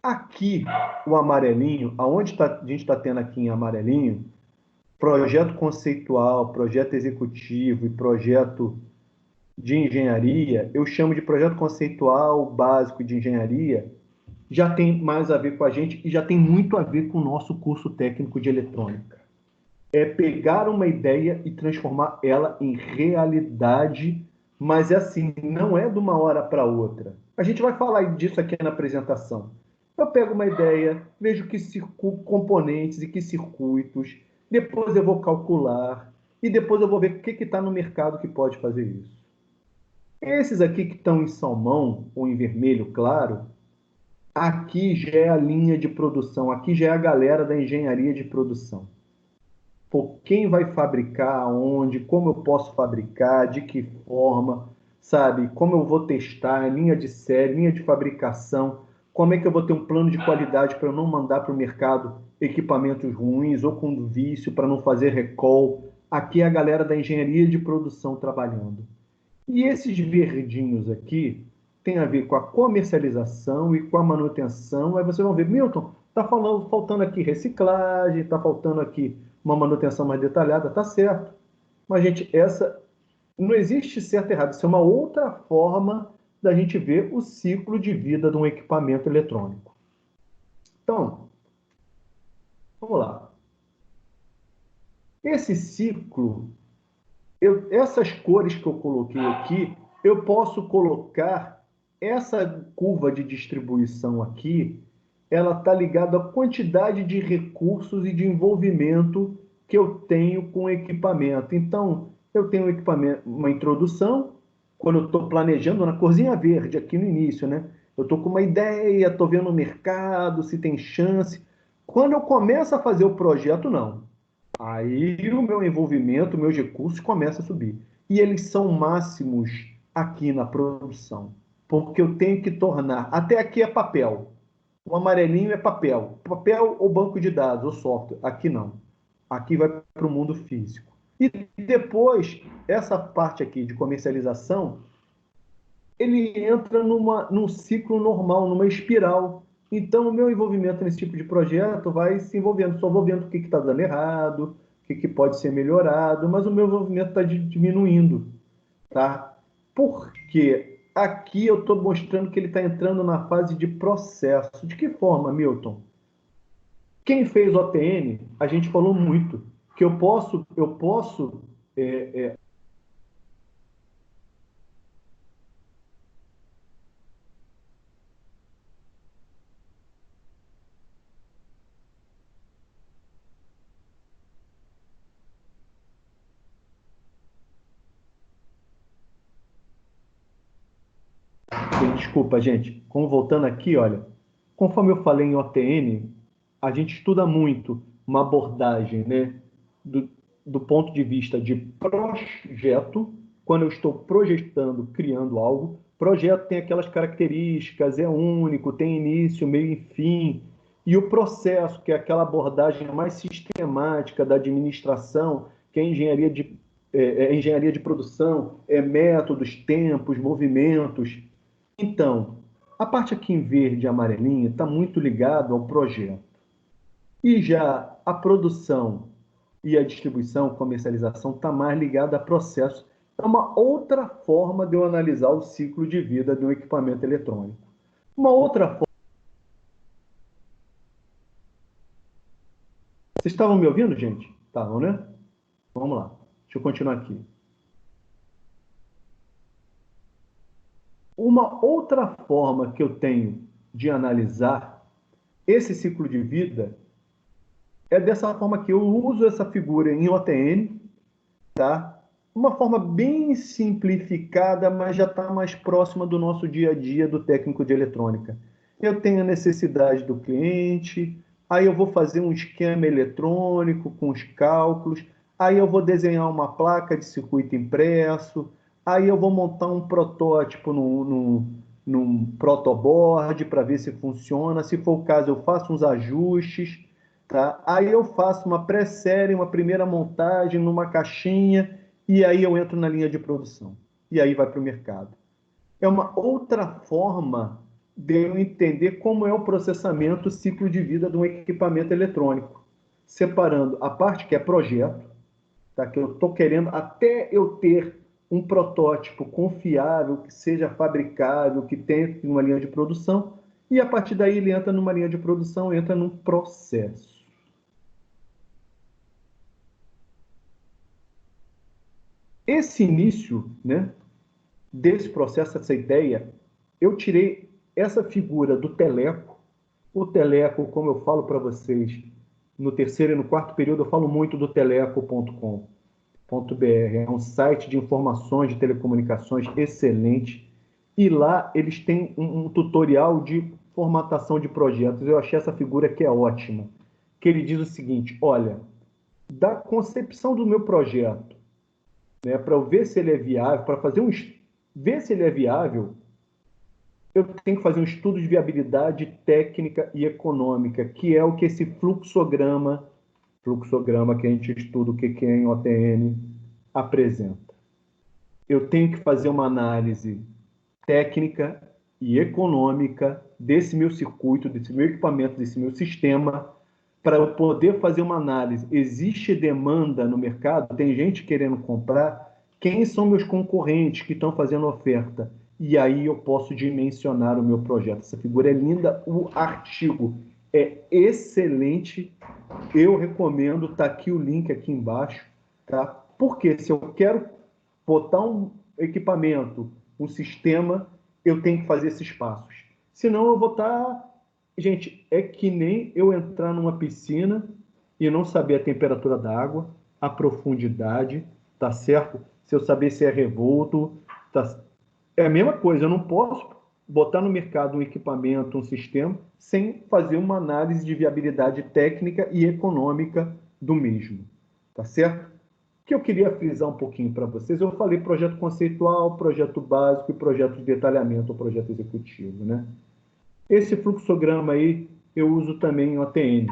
Aqui, o amarelinho, aonde a gente está tendo aqui em amarelinho, projeto conceitual, projeto executivo e projeto de engenharia, eu chamo de projeto conceitual básico de engenharia, já tem mais a ver com a gente e já tem muito a ver com o nosso curso técnico de eletrônica. É pegar uma ideia e transformar ela em realidade, mas é assim, não é de uma hora para outra. A gente vai falar disso aqui na apresentação. Eu pego uma ideia, vejo que componentes e que circuitos, depois eu vou calcular e depois eu vou ver o que está no mercado que pode fazer isso. Esses aqui que estão em salmão ou em vermelho claro, aqui já é a linha de produção, aqui já é a galera da engenharia de produção. Por quem vai fabricar, onde, como eu posso fabricar, de que forma, sabe? Como eu vou testar, linha de série, linha de fabricação, como é que eu vou ter um plano de qualidade para eu não mandar para o mercado equipamentos ruins ou com vício para não fazer recall. Aqui é a galera da engenharia de produção trabalhando. E esses verdinhos aqui tem a ver com a comercialização e com a manutenção. Aí vocês vão ver, Milton, está faltando aqui reciclagem, está faltando aqui uma manutenção mais detalhada, tá certo. Mas, gente, essa não existe certo e errado. Isso é uma outra forma da gente ver o ciclo de vida de um equipamento eletrônico. Então, vamos lá. Esse ciclo, essas cores que eu coloquei aqui, eu posso colocar essa curva de distribuição aqui, ela está ligada à quantidade de recursos e de envolvimento que eu tenho com o equipamento. Então, eu tenho um equipamento, uma introdução, quando eu estou planejando na corzinha verde, aqui no início, né? Eu estou com uma ideia, estou vendo o mercado, se tem chance. Quando eu começo a fazer o projeto, não. Aí o meu envolvimento, meus recursos começam a subir. E eles são máximos aqui na produção. Porque eu tenho que tornar... Até aqui é papel. O amarelinho é papel. Papel ou banco de dados, ou software. Aqui não. Aqui vai para o mundo físico. E depois, essa parte aqui de comercialização, ele entra num ciclo normal, numa espiral. Então, o meu envolvimento nesse tipo de projeto vai se envolvendo. Só vou vendo o que está dando errado, o que pode ser melhorado, mas o meu envolvimento está diminuindo. Tá? Por quê? Aqui eu estou mostrando que ele está entrando na fase de processo. De que forma, Milton? Quem fez OTN, a gente falou muito, que eu posso Desculpa, gente. Voltando aqui, olha, conforme eu falei em OTN, a gente estuda muito uma abordagem, né, do ponto de vista de projeto, quando eu estou projetando, criando algo. Projeto tem aquelas características, é único, tem início, meio e fim. E o processo, que é aquela abordagem mais sistemática da administração, que é engenharia de produção, é métodos, tempos, movimentos. Então, a parte aqui em verde e amarelinha está muito ligada ao projeto. E já a produção e a distribuição, comercialização, está mais ligada a processo. É uma outra forma de eu analisar o ciclo de vida de um equipamento eletrônico. Uma outra forma... Vocês estavam me ouvindo, gente? Estavam, né? Vamos lá. Deixa eu continuar aqui. Uma outra forma que eu tenho de analisar esse ciclo de vida é dessa forma que eu uso essa figura em OTN, tá? Uma forma bem simplificada, mas já está mais próxima do nosso dia a dia do técnico de eletrônica. Eu tenho a necessidade do cliente, aí eu vou fazer um esquema eletrônico com os cálculos, aí eu vou desenhar uma placa de circuito impresso, aí eu vou montar um protótipo num protoboard para ver se funciona. Se for o caso, eu faço uns ajustes. Tá? Aí eu faço uma pré-série, uma primeira montagem numa caixinha e aí eu entro na linha de produção, e aí vai para o mercado. É uma outra forma de eu entender como é o processamento, o ciclo de vida de um equipamento eletrônico, separando a parte que é projeto, tá? Que eu estou querendo, até eu ter um protótipo confiável, que seja fabricável, que tenha uma linha de produção, e a partir daí ele entra numa linha de produção, entra num processo. Esse início, né, desse processo, essa ideia, eu tirei essa figura do Teleco. O Teleco, como eu falo para vocês, no terceiro e no quarto período, eu falo muito do teleco.com.br. É um site de informações de telecomunicações excelente. E lá eles têm um tutorial de formatação de projetos. Eu achei essa figura que é ótima. Que ele diz o seguinte: olha, da concepção do meu projeto, né, para eu ver se ele é viável, para fazer ver se ele é viável, eu tenho que fazer um estudo de viabilidade técnica e econômica, que é o que esse fluxograma que a gente estuda o que é em OTN, apresenta. Eu tenho que fazer uma análise técnica e econômica desse meu circuito, desse meu equipamento, desse meu sistema, para eu poder fazer uma análise. Existe demanda no mercado? Tem gente querendo comprar? Quem são meus concorrentes que estão fazendo oferta? E aí eu posso dimensionar o meu projeto. Essa figura é linda, o artigo é excelente. Eu recomendo, está aqui o link aqui embaixo, tá? Porque se eu quero botar um equipamento, um sistema, eu tenho que fazer esses passos. Senão eu vou estar... Gente, é que nem eu entrar numa piscina e não saber a temperatura da água, a profundidade, tá certo? Se eu saber se é revolto, tá... É a mesma coisa, eu não posso botar no mercado um equipamento, um sistema, sem fazer uma análise de viabilidade técnica e econômica do mesmo, tá certo? O que eu queria frisar um pouquinho para vocês, eu falei projeto conceitual, projeto básico e projeto de detalhamento ou projeto executivo, né? Esse fluxograma aí eu uso também em OTN,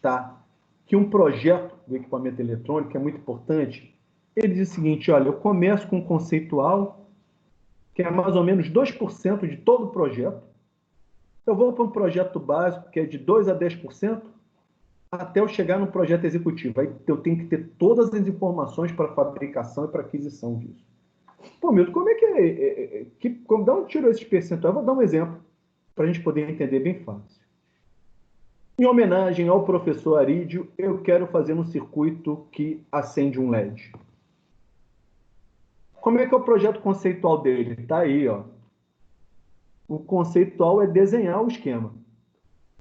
tá? Que um projeto do equipamento eletrônico é muito importante. Ele diz o seguinte: olha, eu começo com um conceitual, que é mais ou menos 2% de todo o projeto. Eu vou para um projeto básico, que é de 2 a 10%, até eu chegar no projeto executivo. Aí eu tenho que ter todas as informações para fabricação e para aquisição disso. Pô, Milton, como é que é? De onde tirou esses percentuais? Eu vou dar um exemplo, para a gente poder entender bem fácil. Em homenagem ao professor Arídio, eu quero fazer um circuito que acende um LED. Como é que é o projeto conceitual dele? Está aí, ó. O conceitual é desenhar o esquema.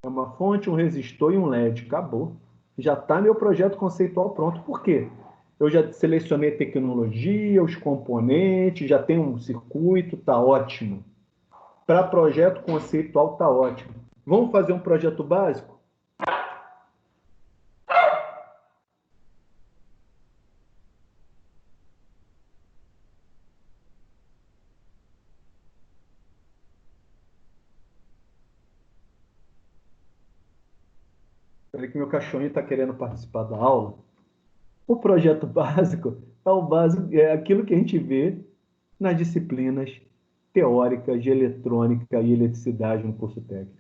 É uma fonte, um resistor e um LED. Acabou. Já está meu projeto conceitual pronto. Por quê? Eu já selecionei a tecnologia, os componentes, já tenho um circuito, está ótimo. Para projeto conceitual está ótimo. Vamos fazer um projeto básico? Peraí que meu cachorrinho está querendo participar da aula. O projeto básico é o básico, é aquilo que a gente vê nas disciplinas teóricas de eletrônica e eletricidade no curso técnico.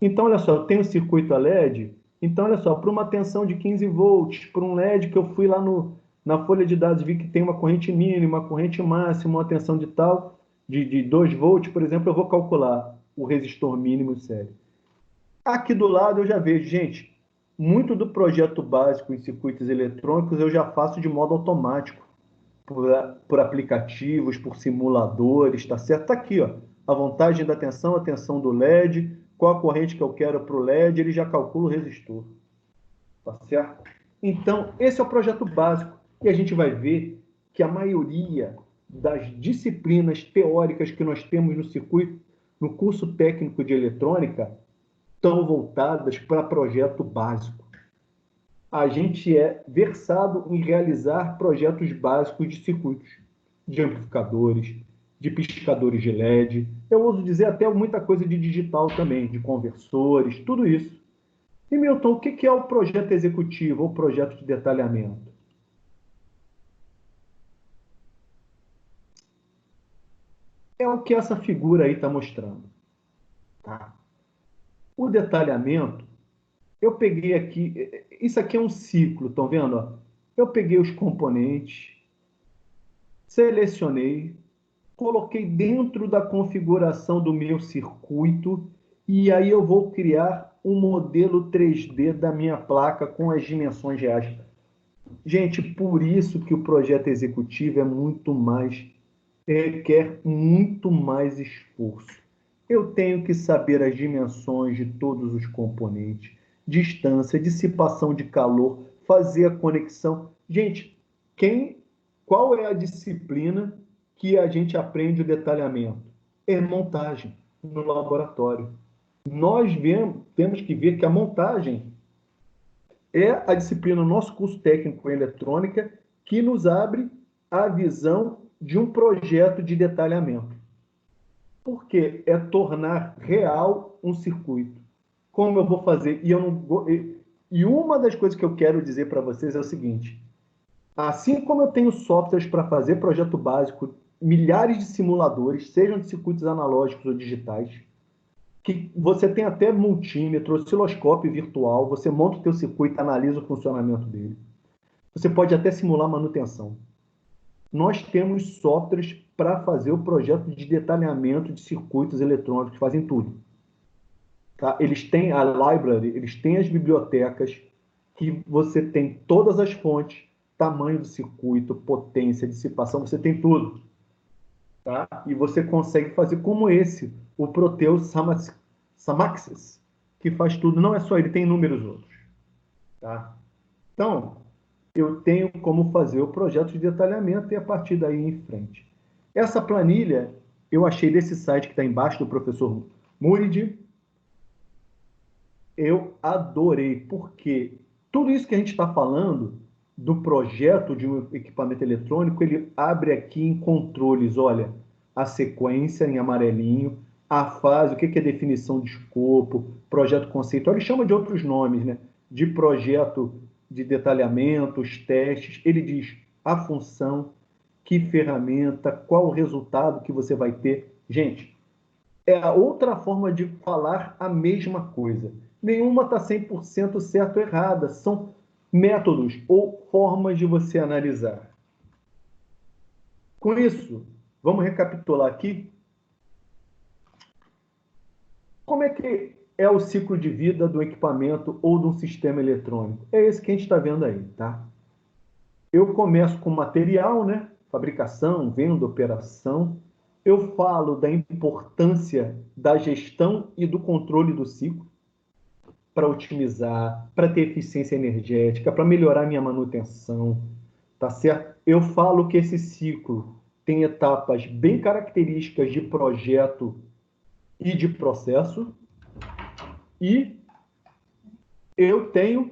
Então, olha só, eu tenho um circuito a LED. Então, olha só, para uma tensão de 15 volts, para um LED que eu fui lá na folha de dados, vi que tem uma corrente mínima, uma corrente máxima, uma tensão de tal, de 2 volts, por exemplo, eu vou calcular o resistor mínimo sério. Aqui do lado eu já vejo, gente, muito do projeto básico em circuitos eletrônicos eu já faço de modo automático, por aplicativos, por simuladores, tá certo? Está aqui, ó, a voltagem da tensão, a tensão do LED, qual a corrente que eu quero para o LED, ele já calcula o resistor, tá certo? Então, esse é o projeto básico, e a gente vai ver que a maioria das disciplinas teóricas que nós temos no circuito, no curso técnico de eletrônica, estão voltadas para projeto básico. A gente é versado em realizar projetos básicos de circuitos, de amplificadores, de piscadores de LED. Eu ouso dizer até muita coisa de digital também, de conversores, tudo isso. E, Milton, o que é o projeto executivo ou projeto de detalhamento? é o que essa figura aí está mostrando. Tá? O detalhamento, eu peguei aqui, isso aqui é um ciclo, estão vendo? Ó? Eu peguei os componentes, selecionei, coloquei dentro da configuração do meu circuito e aí eu vou criar um modelo 3D da minha placa com as dimensões reais. Gente, por isso que o projeto executivo é muito mais, requer muito mais esforço. Eu tenho que saber as dimensões de todos os componentes, distância, dissipação de calor, fazer a conexão. Gente, qual é a disciplina que a gente aprende o detalhamento? É montagem no laboratório. Temos que ver que a montagem é a disciplina do nosso curso técnico em eletrônica que nos abre a visão de um projeto de detalhamento. Porque é tornar real um circuito. Como eu vou fazer? E uma das coisas que eu quero dizer para vocês é o seguinte: assim como eu tenho softwares para fazer projeto básico, milhares de simuladores, sejam de circuitos analógicos ou digitais, que você tem até multímetro, osciloscópio virtual, você monta o teu circuito, analisa o funcionamento dele. Você pode até simular manutenção. Nós temos softwares para fazer o projeto de detalhamento de circuitos eletrônicos, que fazem tudo. Tá? Eles têm a library, eles têm as bibliotecas, que você tem todas as fontes, tamanho do circuito, potência, dissipação, você tem tudo. Tá? E você consegue fazer como esse, o Proteus Samaxis, que faz tudo. Não é só ele, tem inúmeros outros. Tá? Então, eu tenho como fazer o projeto de detalhamento e a partir daí em frente. Essa planilha eu achei desse site que está embaixo do professor Muridi. Eu adorei, porque tudo isso que a gente está falando do projeto de um equipamento eletrônico, ele abre aqui em controles, olha, a sequência em amarelinho, a fase, o que é definição de escopo, projeto conceitual, ele chama de outros nomes, né? De projeto de detalhamento, os testes, ele diz a função, que ferramenta, qual o resultado que você vai ter. Gente, é a outra forma de falar a mesma coisa. Nenhuma está 100% certa ou errada. São métodos ou formas de você analisar. Com isso, vamos recapitular aqui. Como é que é o ciclo de vida do equipamento ou de um sistema eletrônico? É esse que a gente está vendo aí, tá? Eu começo com material, né? Fabricação, venda, operação. Eu falo da importância da gestão e do controle do ciclo para otimizar, para ter eficiência energética, para melhorar minha manutenção, tá certo? Eu falo que esse ciclo tem etapas bem características de projeto e de processo, e eu tenho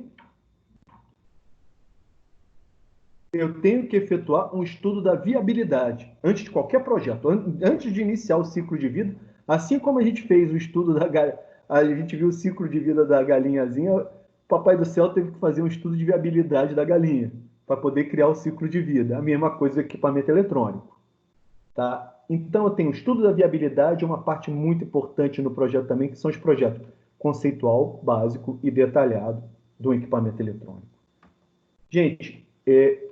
que efetuar um estudo da viabilidade antes de qualquer projeto, antes de iniciar o ciclo de vida, assim como a gente fez o estudo a gente viu o ciclo de vida da galinhazinha, o Papai do Céu teve que fazer um estudo de viabilidade da galinha para poder criar o ciclo de vida. A mesma coisa do equipamento eletrônico. Tá? Então, eu tenho o estudo da viabilidade, uma parte muito importante no projeto também, que são os projetos conceitual, básico e detalhado do equipamento eletrônico. Gente,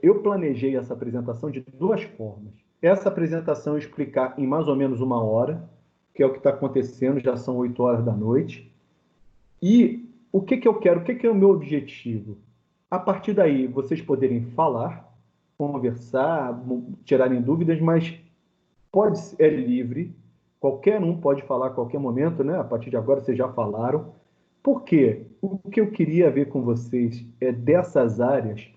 eu planejei essa apresentação de duas formas. Essa apresentação eu explicar em mais ou menos 1 hora, que é o que está acontecendo, já são 8 horas da noite. E o que eu quero, o que é o meu objetivo? A partir daí, vocês poderem falar, conversar, tirarem dúvidas, mas é livre, qualquer um pode falar a qualquer momento, né? A partir de agora vocês já falaram. Por quê? O que eu queria ver com vocês é dessas áreas,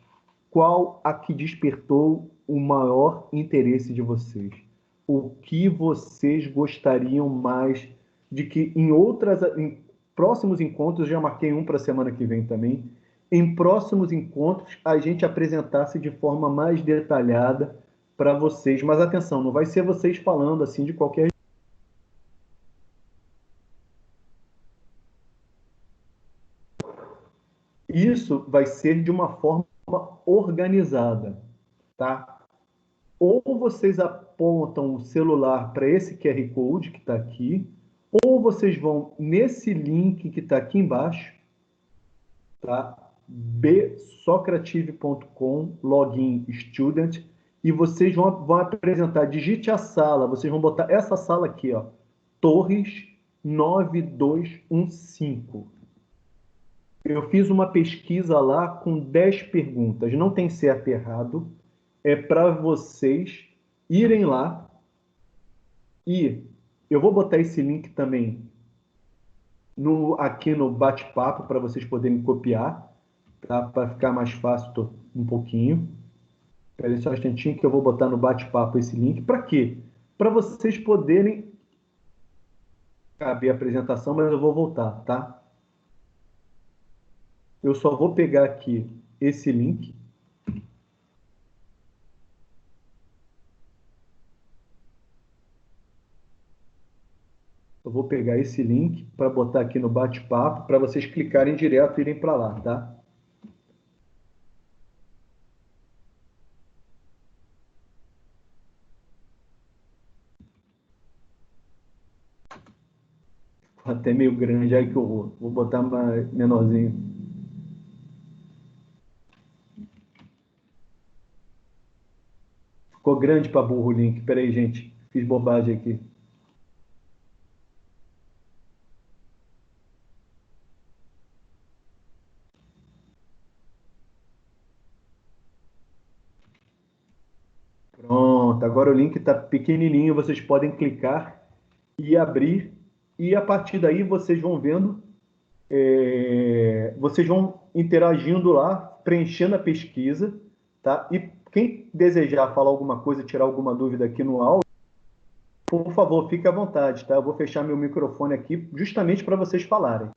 qual a que despertou o maior interesse de vocês? O que vocês gostariam mais de que em próximos encontros, já marquei um para a semana que vem também, em próximos encontros a gente apresentasse de forma mais detalhada para vocês. Mas atenção, não vai ser vocês falando assim de qualquer. Isso vai ser de uma forma organizada, tá? ou vocês apontam o celular para esse QR Code que está aqui, ou vocês vão nesse link que está aqui embaixo, tá? bsocrative.com, login student, e vocês vão apresentar, digite a sala, vocês vão botar essa sala aqui, ó, Torres 9215. Eu fiz uma pesquisa lá com 10 perguntas, não tem certo e errado, é para vocês irem lá e eu vou botar esse link também aqui no bate-papo para vocês poderem copiar, tá? Para ficar mais fácil um pouquinho. Espera só um instantinho que eu vou botar no bate-papo esse link. Para quê? Para vocês poderem... Acabei a apresentação, mas eu vou voltar, tá? Eu só vou pegar aqui esse link. Eu vou pegar esse link para botar aqui no bate-papo para vocês clicarem direto e irem para lá, tá? Até meio grande, aí que eu vou botar mais menorzinho. Ficou grande para burro o link. Espera aí, gente. Fiz bobagem aqui. Pronto, agora o link está pequenininho, vocês podem clicar e abrir, e a partir daí vocês vão vendo, vocês vão interagindo lá, preenchendo a pesquisa, tá? E quem desejar falar alguma coisa, tirar alguma dúvida aqui no áudio, por favor, fique à vontade, tá? Eu vou fechar meu microfone aqui justamente para vocês falarem.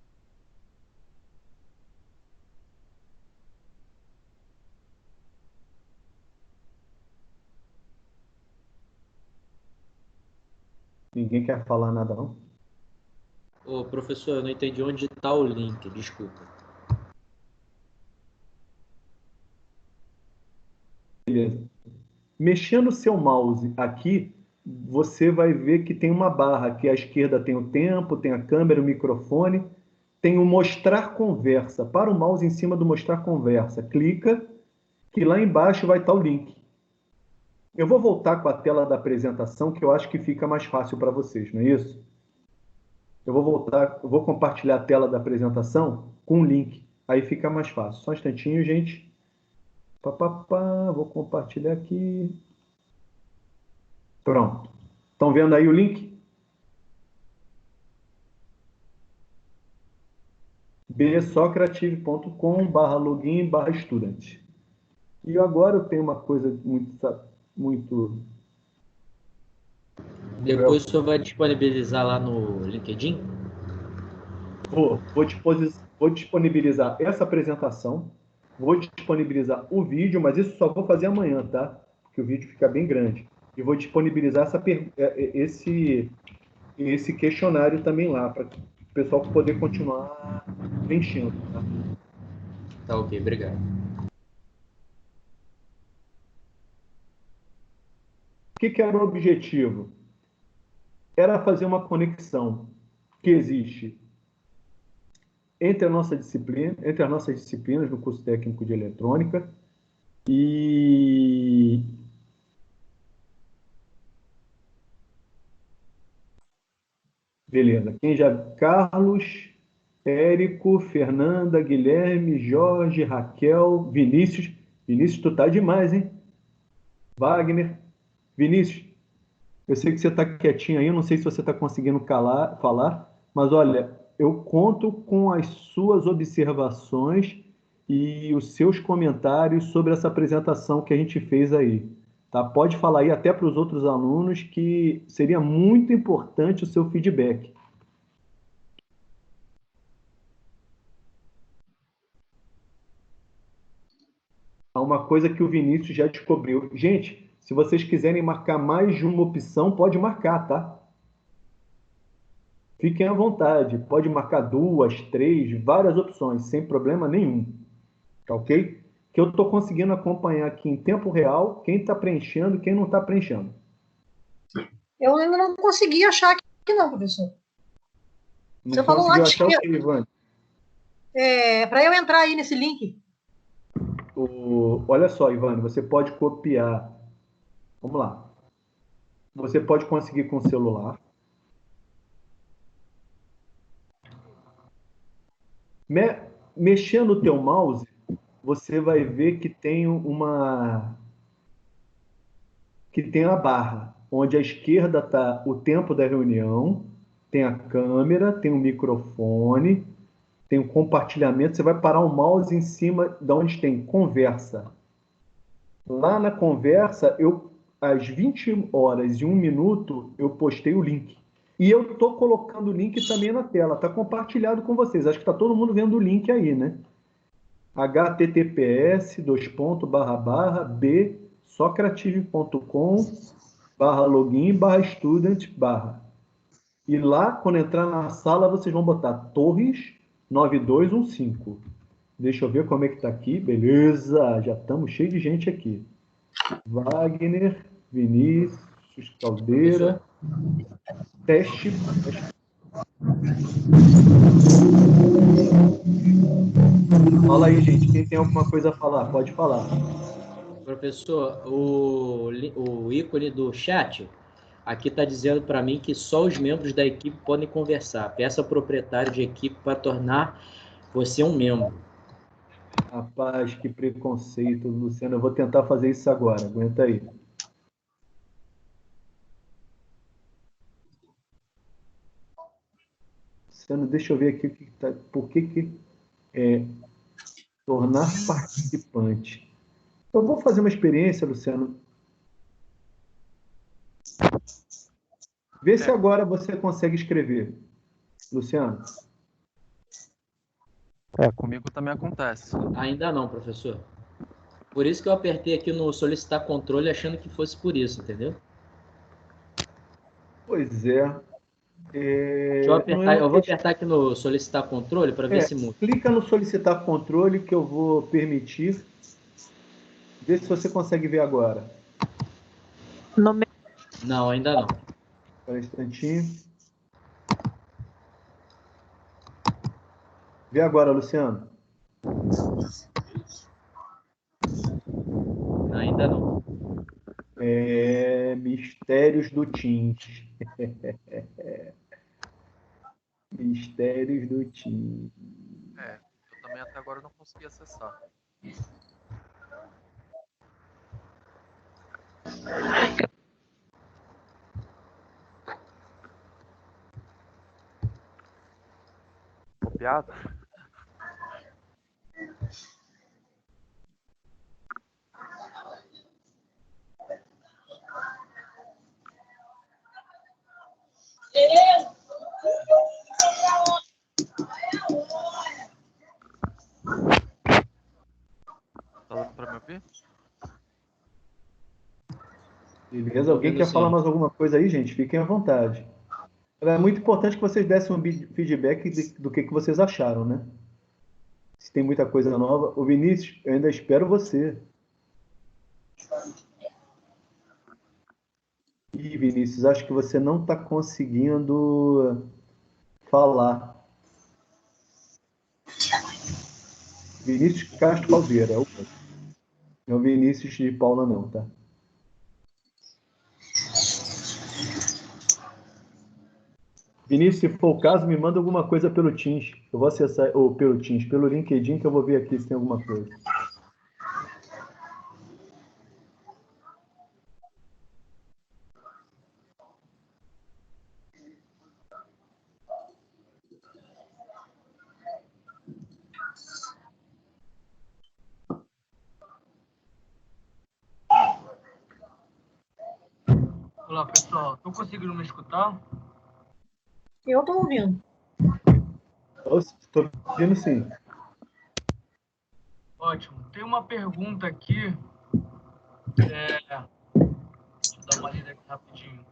Ninguém quer falar nada, não? Ô, professor, eu não entendi onde está o link, desculpa. Beleza. Mexendo o seu mouse aqui, você vai ver que tem uma barra, que à esquerda tem o tempo, tem a câmera, o microfone, tem o mostrar conversa. Para o mouse em cima do mostrar conversa, clica, que lá embaixo vai estar o link. Eu vou voltar com a tela da apresentação, que eu acho que fica mais fácil para vocês, não é isso? Eu vou voltar, eu vou compartilhar a tela da apresentação com o link. Aí fica mais fácil. Só um instantinho, gente. Vou compartilhar aqui. Pronto. Estão vendo aí o link? bsocrative.com/login/student. E agora eu tenho uma coisa muito... Depois o senhor vai disponibilizar lá no LinkedIn? Vou disponibilizar essa apresentação, vou disponibilizar o vídeo, mas isso só vou fazer amanhã, tá? Porque o vídeo fica bem grande. E vou disponibilizar esse questionário também lá, para o pessoal poder continuar preenchendo, tá? Tá ok, obrigado. O que era o objetivo? Era fazer uma conexão que existe entre as nossas disciplinas no curso técnico de eletrônica e beleza. Quem já? Carlos, Érico, Fernanda, Guilherme, Jorge, Raquel, Vinícius. Vinícius, tu tá demais, hein? Wagner. Vinícius, eu sei que você está quietinho aí, eu não sei se você está conseguindo falar, mas olha, eu conto com as suas observações e os seus comentários sobre essa apresentação que a gente fez aí. Tá? Pode falar aí até para os outros alunos que seria muito importante o seu feedback. Há uma coisa que o Vinícius já descobriu. Gente, se vocês quiserem marcar mais de uma opção, pode marcar, tá? Fiquem à vontade. Pode marcar 2, 3, várias opções, sem problema nenhum. Tá ok? que eu estou conseguindo acompanhar aqui em tempo real quem está preenchendo e quem não está preenchendo. Eu ainda não consegui achar aqui, não, professor. Não Você falou conseguiu lá achar o que que, Ivan? para eu entrar aí nesse link. Olha só, Ivan, você pode copiar. Vamos lá. Você pode conseguir com o celular. Mexendo o teu mouse, você vai ver que tem a barra, onde à esquerda está o tempo da reunião, tem a câmera, tem o microfone, tem o compartilhamento. Você vai parar o mouse em cima de onde tem conversa. Lá na conversa, às 20 horas e 1 minuto, eu postei o link. E eu estou colocando o link também na tela. Está compartilhado com vocês. Acho que está todo mundo vendo o link aí, né? https://b-socrative.com/login/student/. E lá, quando entrar na sala, vocês vão botar Torres 9215. Deixa eu ver como é que tá aqui. Beleza, já estamos cheio de gente aqui. Wagner, Vinícius, Caldeira. Teste. Fala aí, gente. Quem tem alguma coisa a falar, pode falar. Professor, o ícone do chat aqui está dizendo para mim que só os membros da equipe podem conversar. Peça ao proprietário de equipe para tornar você um membro. Rapaz, que preconceito, Luciano. Eu vou tentar fazer isso agora. Aguenta aí. Luciano, deixa eu ver aqui por que tornar participante. Eu vou fazer uma experiência, Luciano. Vê se agora você consegue escrever. Luciano. Comigo também acontece. Ainda não, professor. Por isso que eu apertei aqui no solicitar controle, achando que fosse por isso, entendeu? Pois é. Eu vou apertar aqui no solicitar controle para ver se muda. Clica no solicitar controle que eu vou permitir. Vê se você consegue ver agora. Não, ainda não. Espera um instantinho. Vê agora, Luciano. Ainda não. Mistérios do Teams. Mistérios do Teams. Eu também até agora não consegui acessar. Copiado? Tá dando pra me ouvir? Beleza? Alguém quer falar mais alguma coisa aí, gente? Fiquem à vontade. É muito importante que vocês dessem um feedback do que vocês acharam, né? Se tem muita coisa nova. O Vinícius, eu ainda espero você. Ih, Vinícius, acho que você não está conseguindo falar. Vinícius Castro Caldeira, é o outro. Não é o Vinícius de Paula, não, tá? Vinícius, se for o caso, me manda alguma coisa pelo Teams. Eu vou acessar, ou pelo Teams, pelo LinkedIn, que eu vou ver aqui se tem alguma coisa. Olá, pessoal. Estão conseguindo me escutar? Eu estou ouvindo. Estou ouvindo sim. Ótimo. Tem uma pergunta aqui. Deixa eu dar uma lida aqui rapidinho.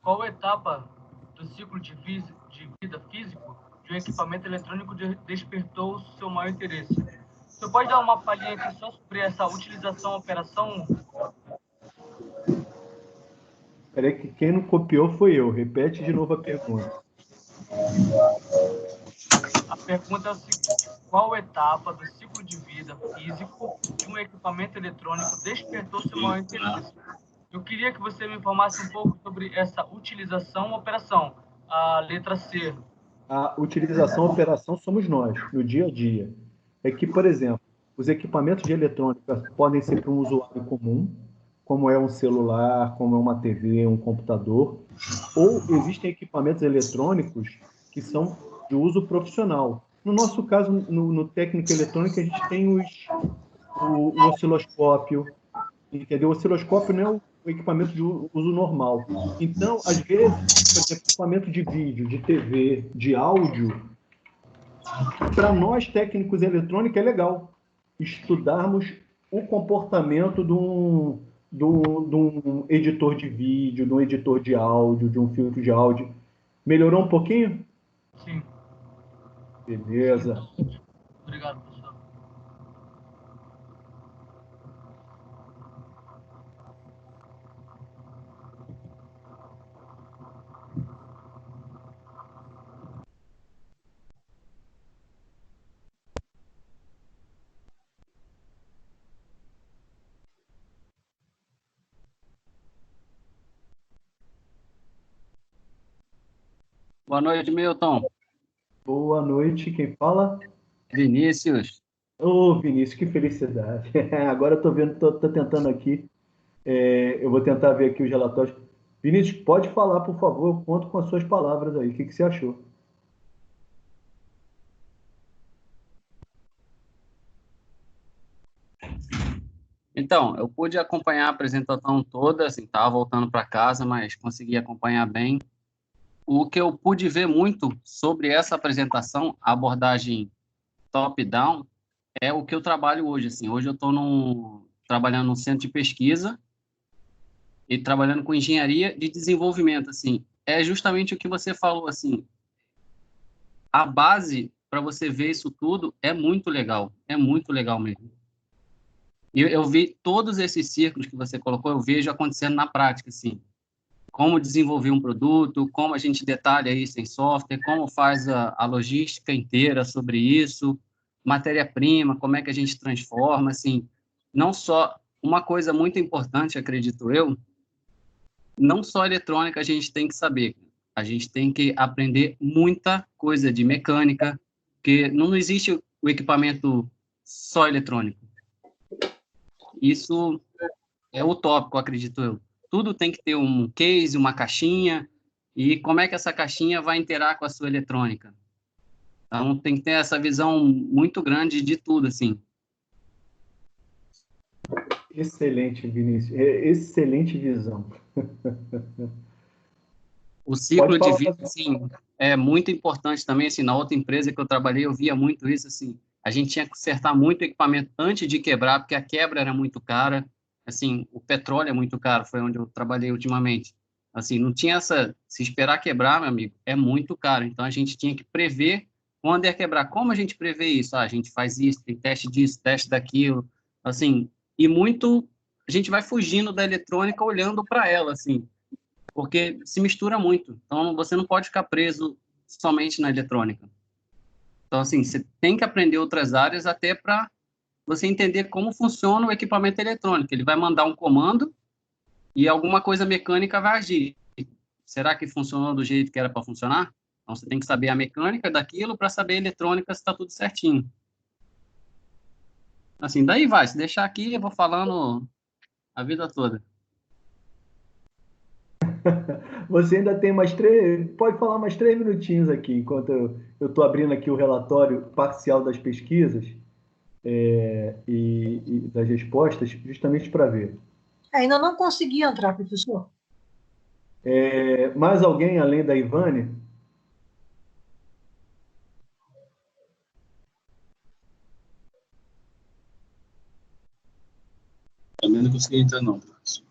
Qual etapa do ciclo de vida físico de de um equipamento eletrônico despertou o seu maior interesse. Você pode dar uma palhinha aqui só sobre essa utilização, operação? Peraí que quem não copiou foi eu. Repete de novo a pergunta. A pergunta é a seguinte: qual etapa do ciclo de vida físico de um equipamento eletrônico despertou seu maior interesse? Eu queria que você me informasse um pouco sobre essa utilização, operação. A letra C. A utilização, a operação somos nós, no dia a dia. É que, por exemplo, os equipamentos de eletrônica podem ser para um usuário comum, como é um celular, como é uma TV, um computador, ou existem equipamentos eletrônicos que são de uso profissional. No nosso caso, no técnico eletrônico, a gente tem o osciloscópio, entendeu? O osciloscópio não é o equipamento de uso normal. Então, às vezes, por exemplo, equipamento de vídeo, de TV, de áudio, para nós técnicos eletrônicos é legal estudarmos o comportamento de um editor de vídeo, de um editor de áudio, de um filtro de áudio. Melhorou um pouquinho? Sim. Beleza. Obrigado, professor. Boa noite, Milton. Boa noite, quem fala? Vinícius. Ô, Vinícius, que felicidade. Agora eu estou vendo, estou tentando aqui. Eu vou tentar ver aqui os relatórios. Vinícius, pode falar, por favor, eu conto com as suas palavras aí. O que você achou? Então, eu pude acompanhar a apresentação toda, assim, estava voltando para casa, mas consegui acompanhar bem. O que eu pude ver muito sobre essa apresentação, a abordagem top-down, é o que eu trabalho hoje, assim. Hoje eu estou trabalhando num centro de pesquisa e trabalhando com engenharia de desenvolvimento, assim. É justamente o que você falou, assim. A base para você ver isso tudo é muito legal mesmo. E eu vi todos esses círculos que você colocou, eu vejo acontecendo na prática, assim. Como desenvolver um produto, como a gente detalha isso em software, como faz a logística inteira sobre isso, matéria-prima, como é que a gente transforma, assim. Não só, uma coisa muito importante, acredito eu, não só eletrônica a gente tem que saber, a gente tem que aprender muita coisa de mecânica, porque não existe o equipamento só eletrônico. Isso é utópico, acredito eu. Tudo tem que ter um case, uma caixinha, e como é que essa caixinha vai interar com a sua eletrônica. Então, tem que ter essa visão muito grande de tudo, assim. Excelente, Vinícius. Excelente visão. O ciclo de falar. vida, assim, é muito importante também, assim, na outra empresa que eu trabalhei, eu via muito isso, assim, a gente tinha que consertar muito o equipamento antes de quebrar, porque a quebra era muito cara, assim, o petróleo é muito caro, foi onde eu trabalhei ultimamente. Assim, não tinha se esperar quebrar, meu amigo, é muito caro, então a gente tinha que prever quando ia quebrar. Como a gente prevê isso? Ah, a gente faz isso, tem teste disso, teste daquilo, assim, e muito, a gente vai fugindo da eletrônica olhando para ela, assim, porque se mistura muito. Então, você não pode ficar preso somente na eletrônica. Então, assim, você tem que aprender outras áreas até para você entender como funciona o equipamento eletrônico. Ele vai mandar um comando e alguma coisa mecânica vai agir. Será que funcionou do jeito que era para funcionar? Então, você tem que saber a mecânica daquilo para saber a eletrônica se está tudo certinho. Assim, daí vai. Se deixar aqui, eu vou falando a vida toda. Você ainda tem mais 3, pode falar mais 3 minutinhos aqui, enquanto eu estou abrindo aqui o relatório parcial das pesquisas e das respostas, justamente para ver. Ainda não consegui entrar, professor. Mais alguém além da Ivane? Também não consegui entrar, não, professor.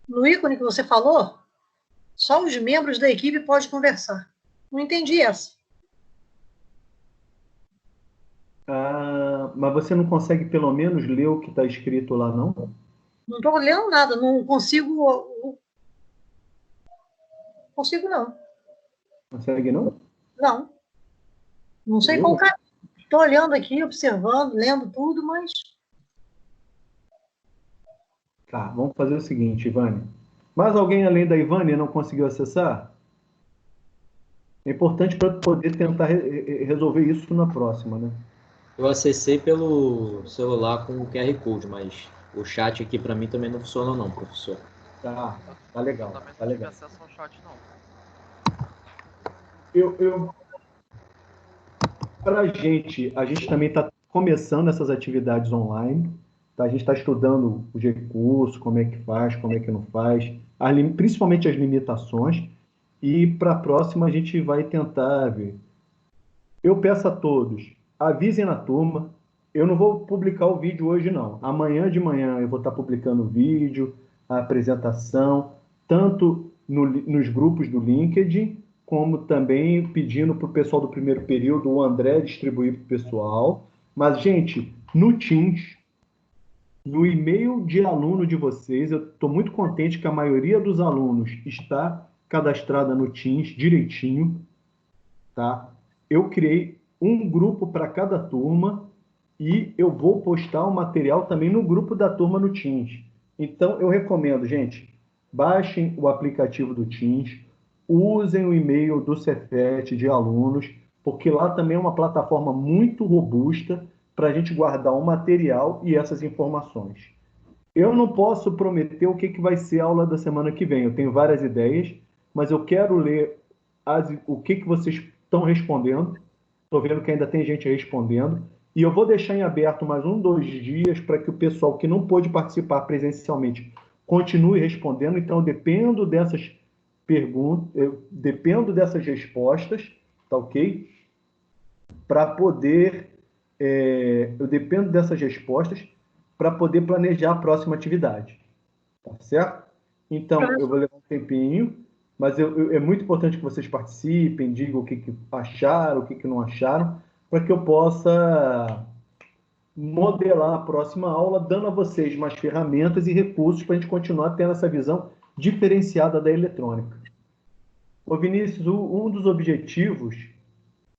No ícone que você falou, só os membros da equipe podem conversar. Não entendi essa. Mas você não consegue pelo menos ler o que está escrito lá, não? Não estou lendo nada, não consigo. Consigo, não. Consegue, não? Não. Não sei qual caminho. Estou olhando aqui, observando, lendo tudo, mas. Tá, vamos fazer o seguinte, Ivane. Mais alguém além da Ivane não conseguiu acessar? É importante para poder tentar resolver isso na próxima, né? Eu acessei pelo celular com o QR Code, mas o chat aqui para mim também não funciona não, professor. Tá Eu legal, também tá não tive legal. acesso ao chat, não. Para a gente também está começando essas atividades online, tá? A gente está estudando os recursos, como é que faz, como é que não faz, principalmente as limitações, e para a próxima a gente vai tentar ver. Eu peço a todos, avisem na turma, eu não vou publicar o vídeo hoje não, amanhã de manhã eu vou estar publicando o vídeo, a apresentação, tanto nos grupos do LinkedIn, como também pedindo para o pessoal do primeiro período, o André distribuir para o pessoal. Mas, gente, no Teams, no e-mail de aluno de vocês, eu estou muito contente que a maioria dos alunos está cadastrada no Teams direitinho, tá? Eu criei um grupo para cada turma e eu vou postar o material também no grupo da turma no Teams. Então, eu recomendo, gente, baixem o aplicativo do Teams, usem o e-mail do Cefet de alunos, porque lá também é uma plataforma muito robusta para a gente guardar o material e essas informações. Eu não posso prometer o que vai ser a aula da semana que vem. Eu tenho várias ideias, mas eu quero ler o que vocês estão respondendo. Estou vendo que ainda tem gente respondendo. E eu vou deixar em aberto mais 2 dias para que o pessoal que não pôde participar presencialmente continue respondendo. Então, eu dependo dessas perguntas, eu dependo dessas respostas, tá ok? Para poder, eu dependo dessas respostas para poder planejar a próxima atividade, tá certo? Então, eu vou levar um tempinho, mas é muito importante que vocês participem, digam o que acharam, o que não acharam, para que eu possa modelar a próxima aula, dando a vocês mais ferramentas e recursos para a gente continuar tendo essa visão diferenciada da eletrônica. Ô Vinícius, um dos objetivos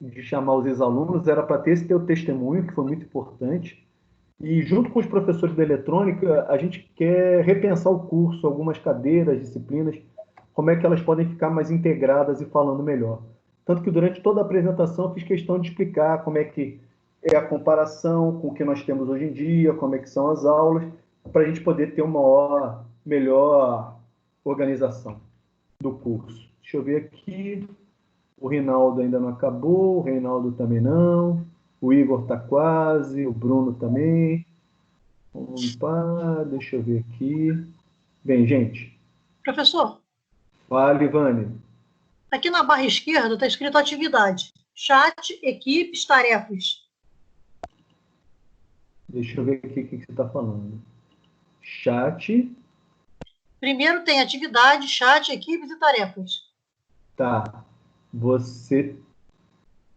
de chamar os ex-alunos era para ter esse teu testemunho, que foi muito importante, e junto com os professores da eletrônica, a gente quer repensar o curso, algumas cadeiras, disciplinas, como é que elas podem ficar mais integradas e falando melhor. Tanto que durante toda a apresentação eu fiz questão de explicar como é que é a comparação com o que nós temos hoje em dia, como é que são as aulas, para a gente poder ter uma melhor organização do curso. Deixa eu ver aqui. O Rinaldo ainda não acabou, o Reinaldo também não, o Igor está quase, o Bruno também. Opa, deixa eu ver aqui. Bem, gente. Professor. Fale, Ivane. Aqui na barra esquerda está escrito atividade. Chat, equipes, tarefas. Deixa eu ver aqui o que você está falando. Chat. Primeiro tem atividade, chat, equipes e tarefas. Tá.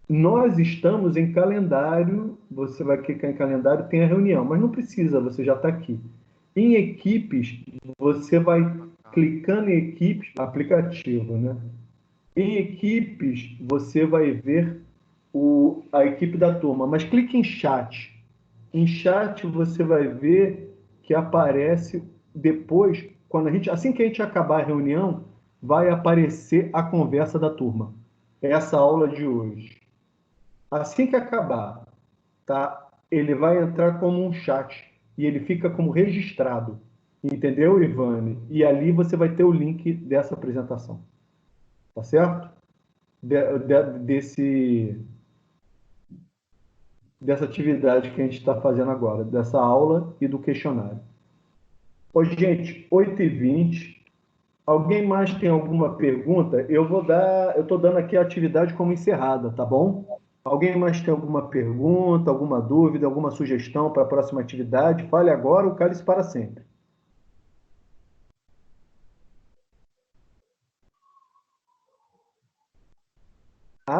Nós estamos em calendário, você vai clicar em calendário, tem a reunião, mas não precisa, você já está aqui. Em equipes, você vai clicando em equipes, aplicativo, né? Em equipes, você vai ver a equipe da turma, mas clique em chat. Em chat, você vai ver que aparece depois, assim que a gente acabar a reunião, vai aparecer a conversa da turma. Essa aula de hoje. Assim que acabar, tá? Ele vai entrar como um chat e ele fica como registrado. Entendeu, Ivane? E ali você vai ter o link dessa apresentação. Tá certo? Dessa atividade que a gente está fazendo agora, dessa aula e do questionário. Hoje, gente, 8h20. Alguém mais tem alguma pergunta? Eu estou dando aqui a atividade como encerrada, tá bom? Alguém mais tem alguma pergunta, alguma dúvida, alguma sugestão para a próxima atividade? Fale agora ou cale-se para sempre.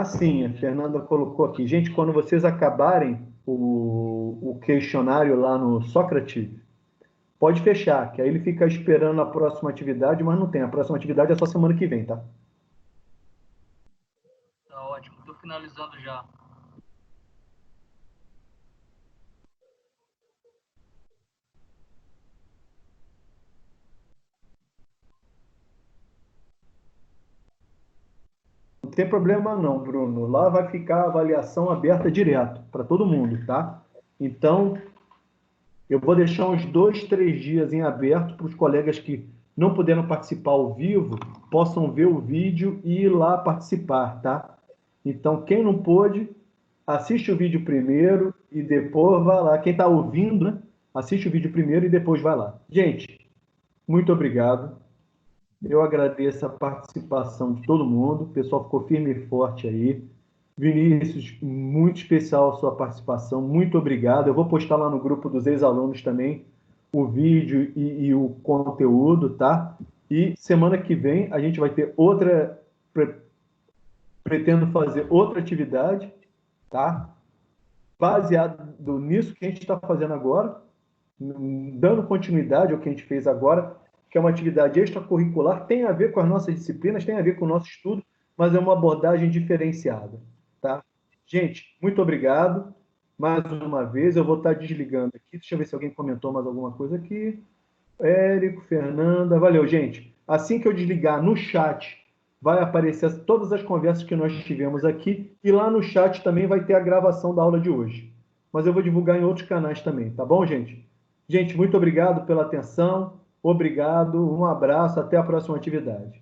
sim, a Fernanda colocou aqui. Gente, quando vocês acabarem o questionário lá no Sócrates, pode fechar, que aí ele fica esperando a próxima atividade, mas não tem. A próxima atividade é só semana que vem, tá? Tá ótimo, estou finalizando já. Não tem problema não, Bruno. Lá vai ficar a avaliação aberta direto para todo mundo, tá? Então, eu vou deixar uns 2, 3 dias em aberto para os colegas que não puderam participar ao vivo, possam ver o vídeo e ir lá participar, tá? Então, quem não pôde, assiste o vídeo primeiro e depois vai lá. Quem está ouvindo, né? Assiste o vídeo primeiro e depois vai lá. Gente, muito obrigado. Eu agradeço a participação de todo mundo. O pessoal ficou firme e forte aí. Vinícius, muito especial a sua participação. Muito obrigado. Eu vou postar lá no grupo dos ex-alunos também o vídeo e o conteúdo, tá? E semana que vem a gente vai ter outra... Pretendo fazer outra atividade, tá? Baseado nisso que a gente está fazendo agora, dando continuidade ao que a gente fez agora, que é uma atividade extracurricular, tem a ver com as nossas disciplinas, tem a ver com o nosso estudo, mas é uma abordagem diferenciada, tá? Gente, muito obrigado. Mais uma vez, eu vou estar desligando aqui. Deixa eu ver se alguém comentou mais alguma coisa aqui. Érico, Fernanda, valeu, gente. Assim que eu desligar no chat, vai aparecer todas as conversas que nós tivemos aqui, e lá no chat também vai ter a gravação da aula de hoje. Mas eu vou divulgar em outros canais também, tá bom, gente? Gente, muito obrigado pela atenção. Obrigado, um abraço, até a próxima atividade.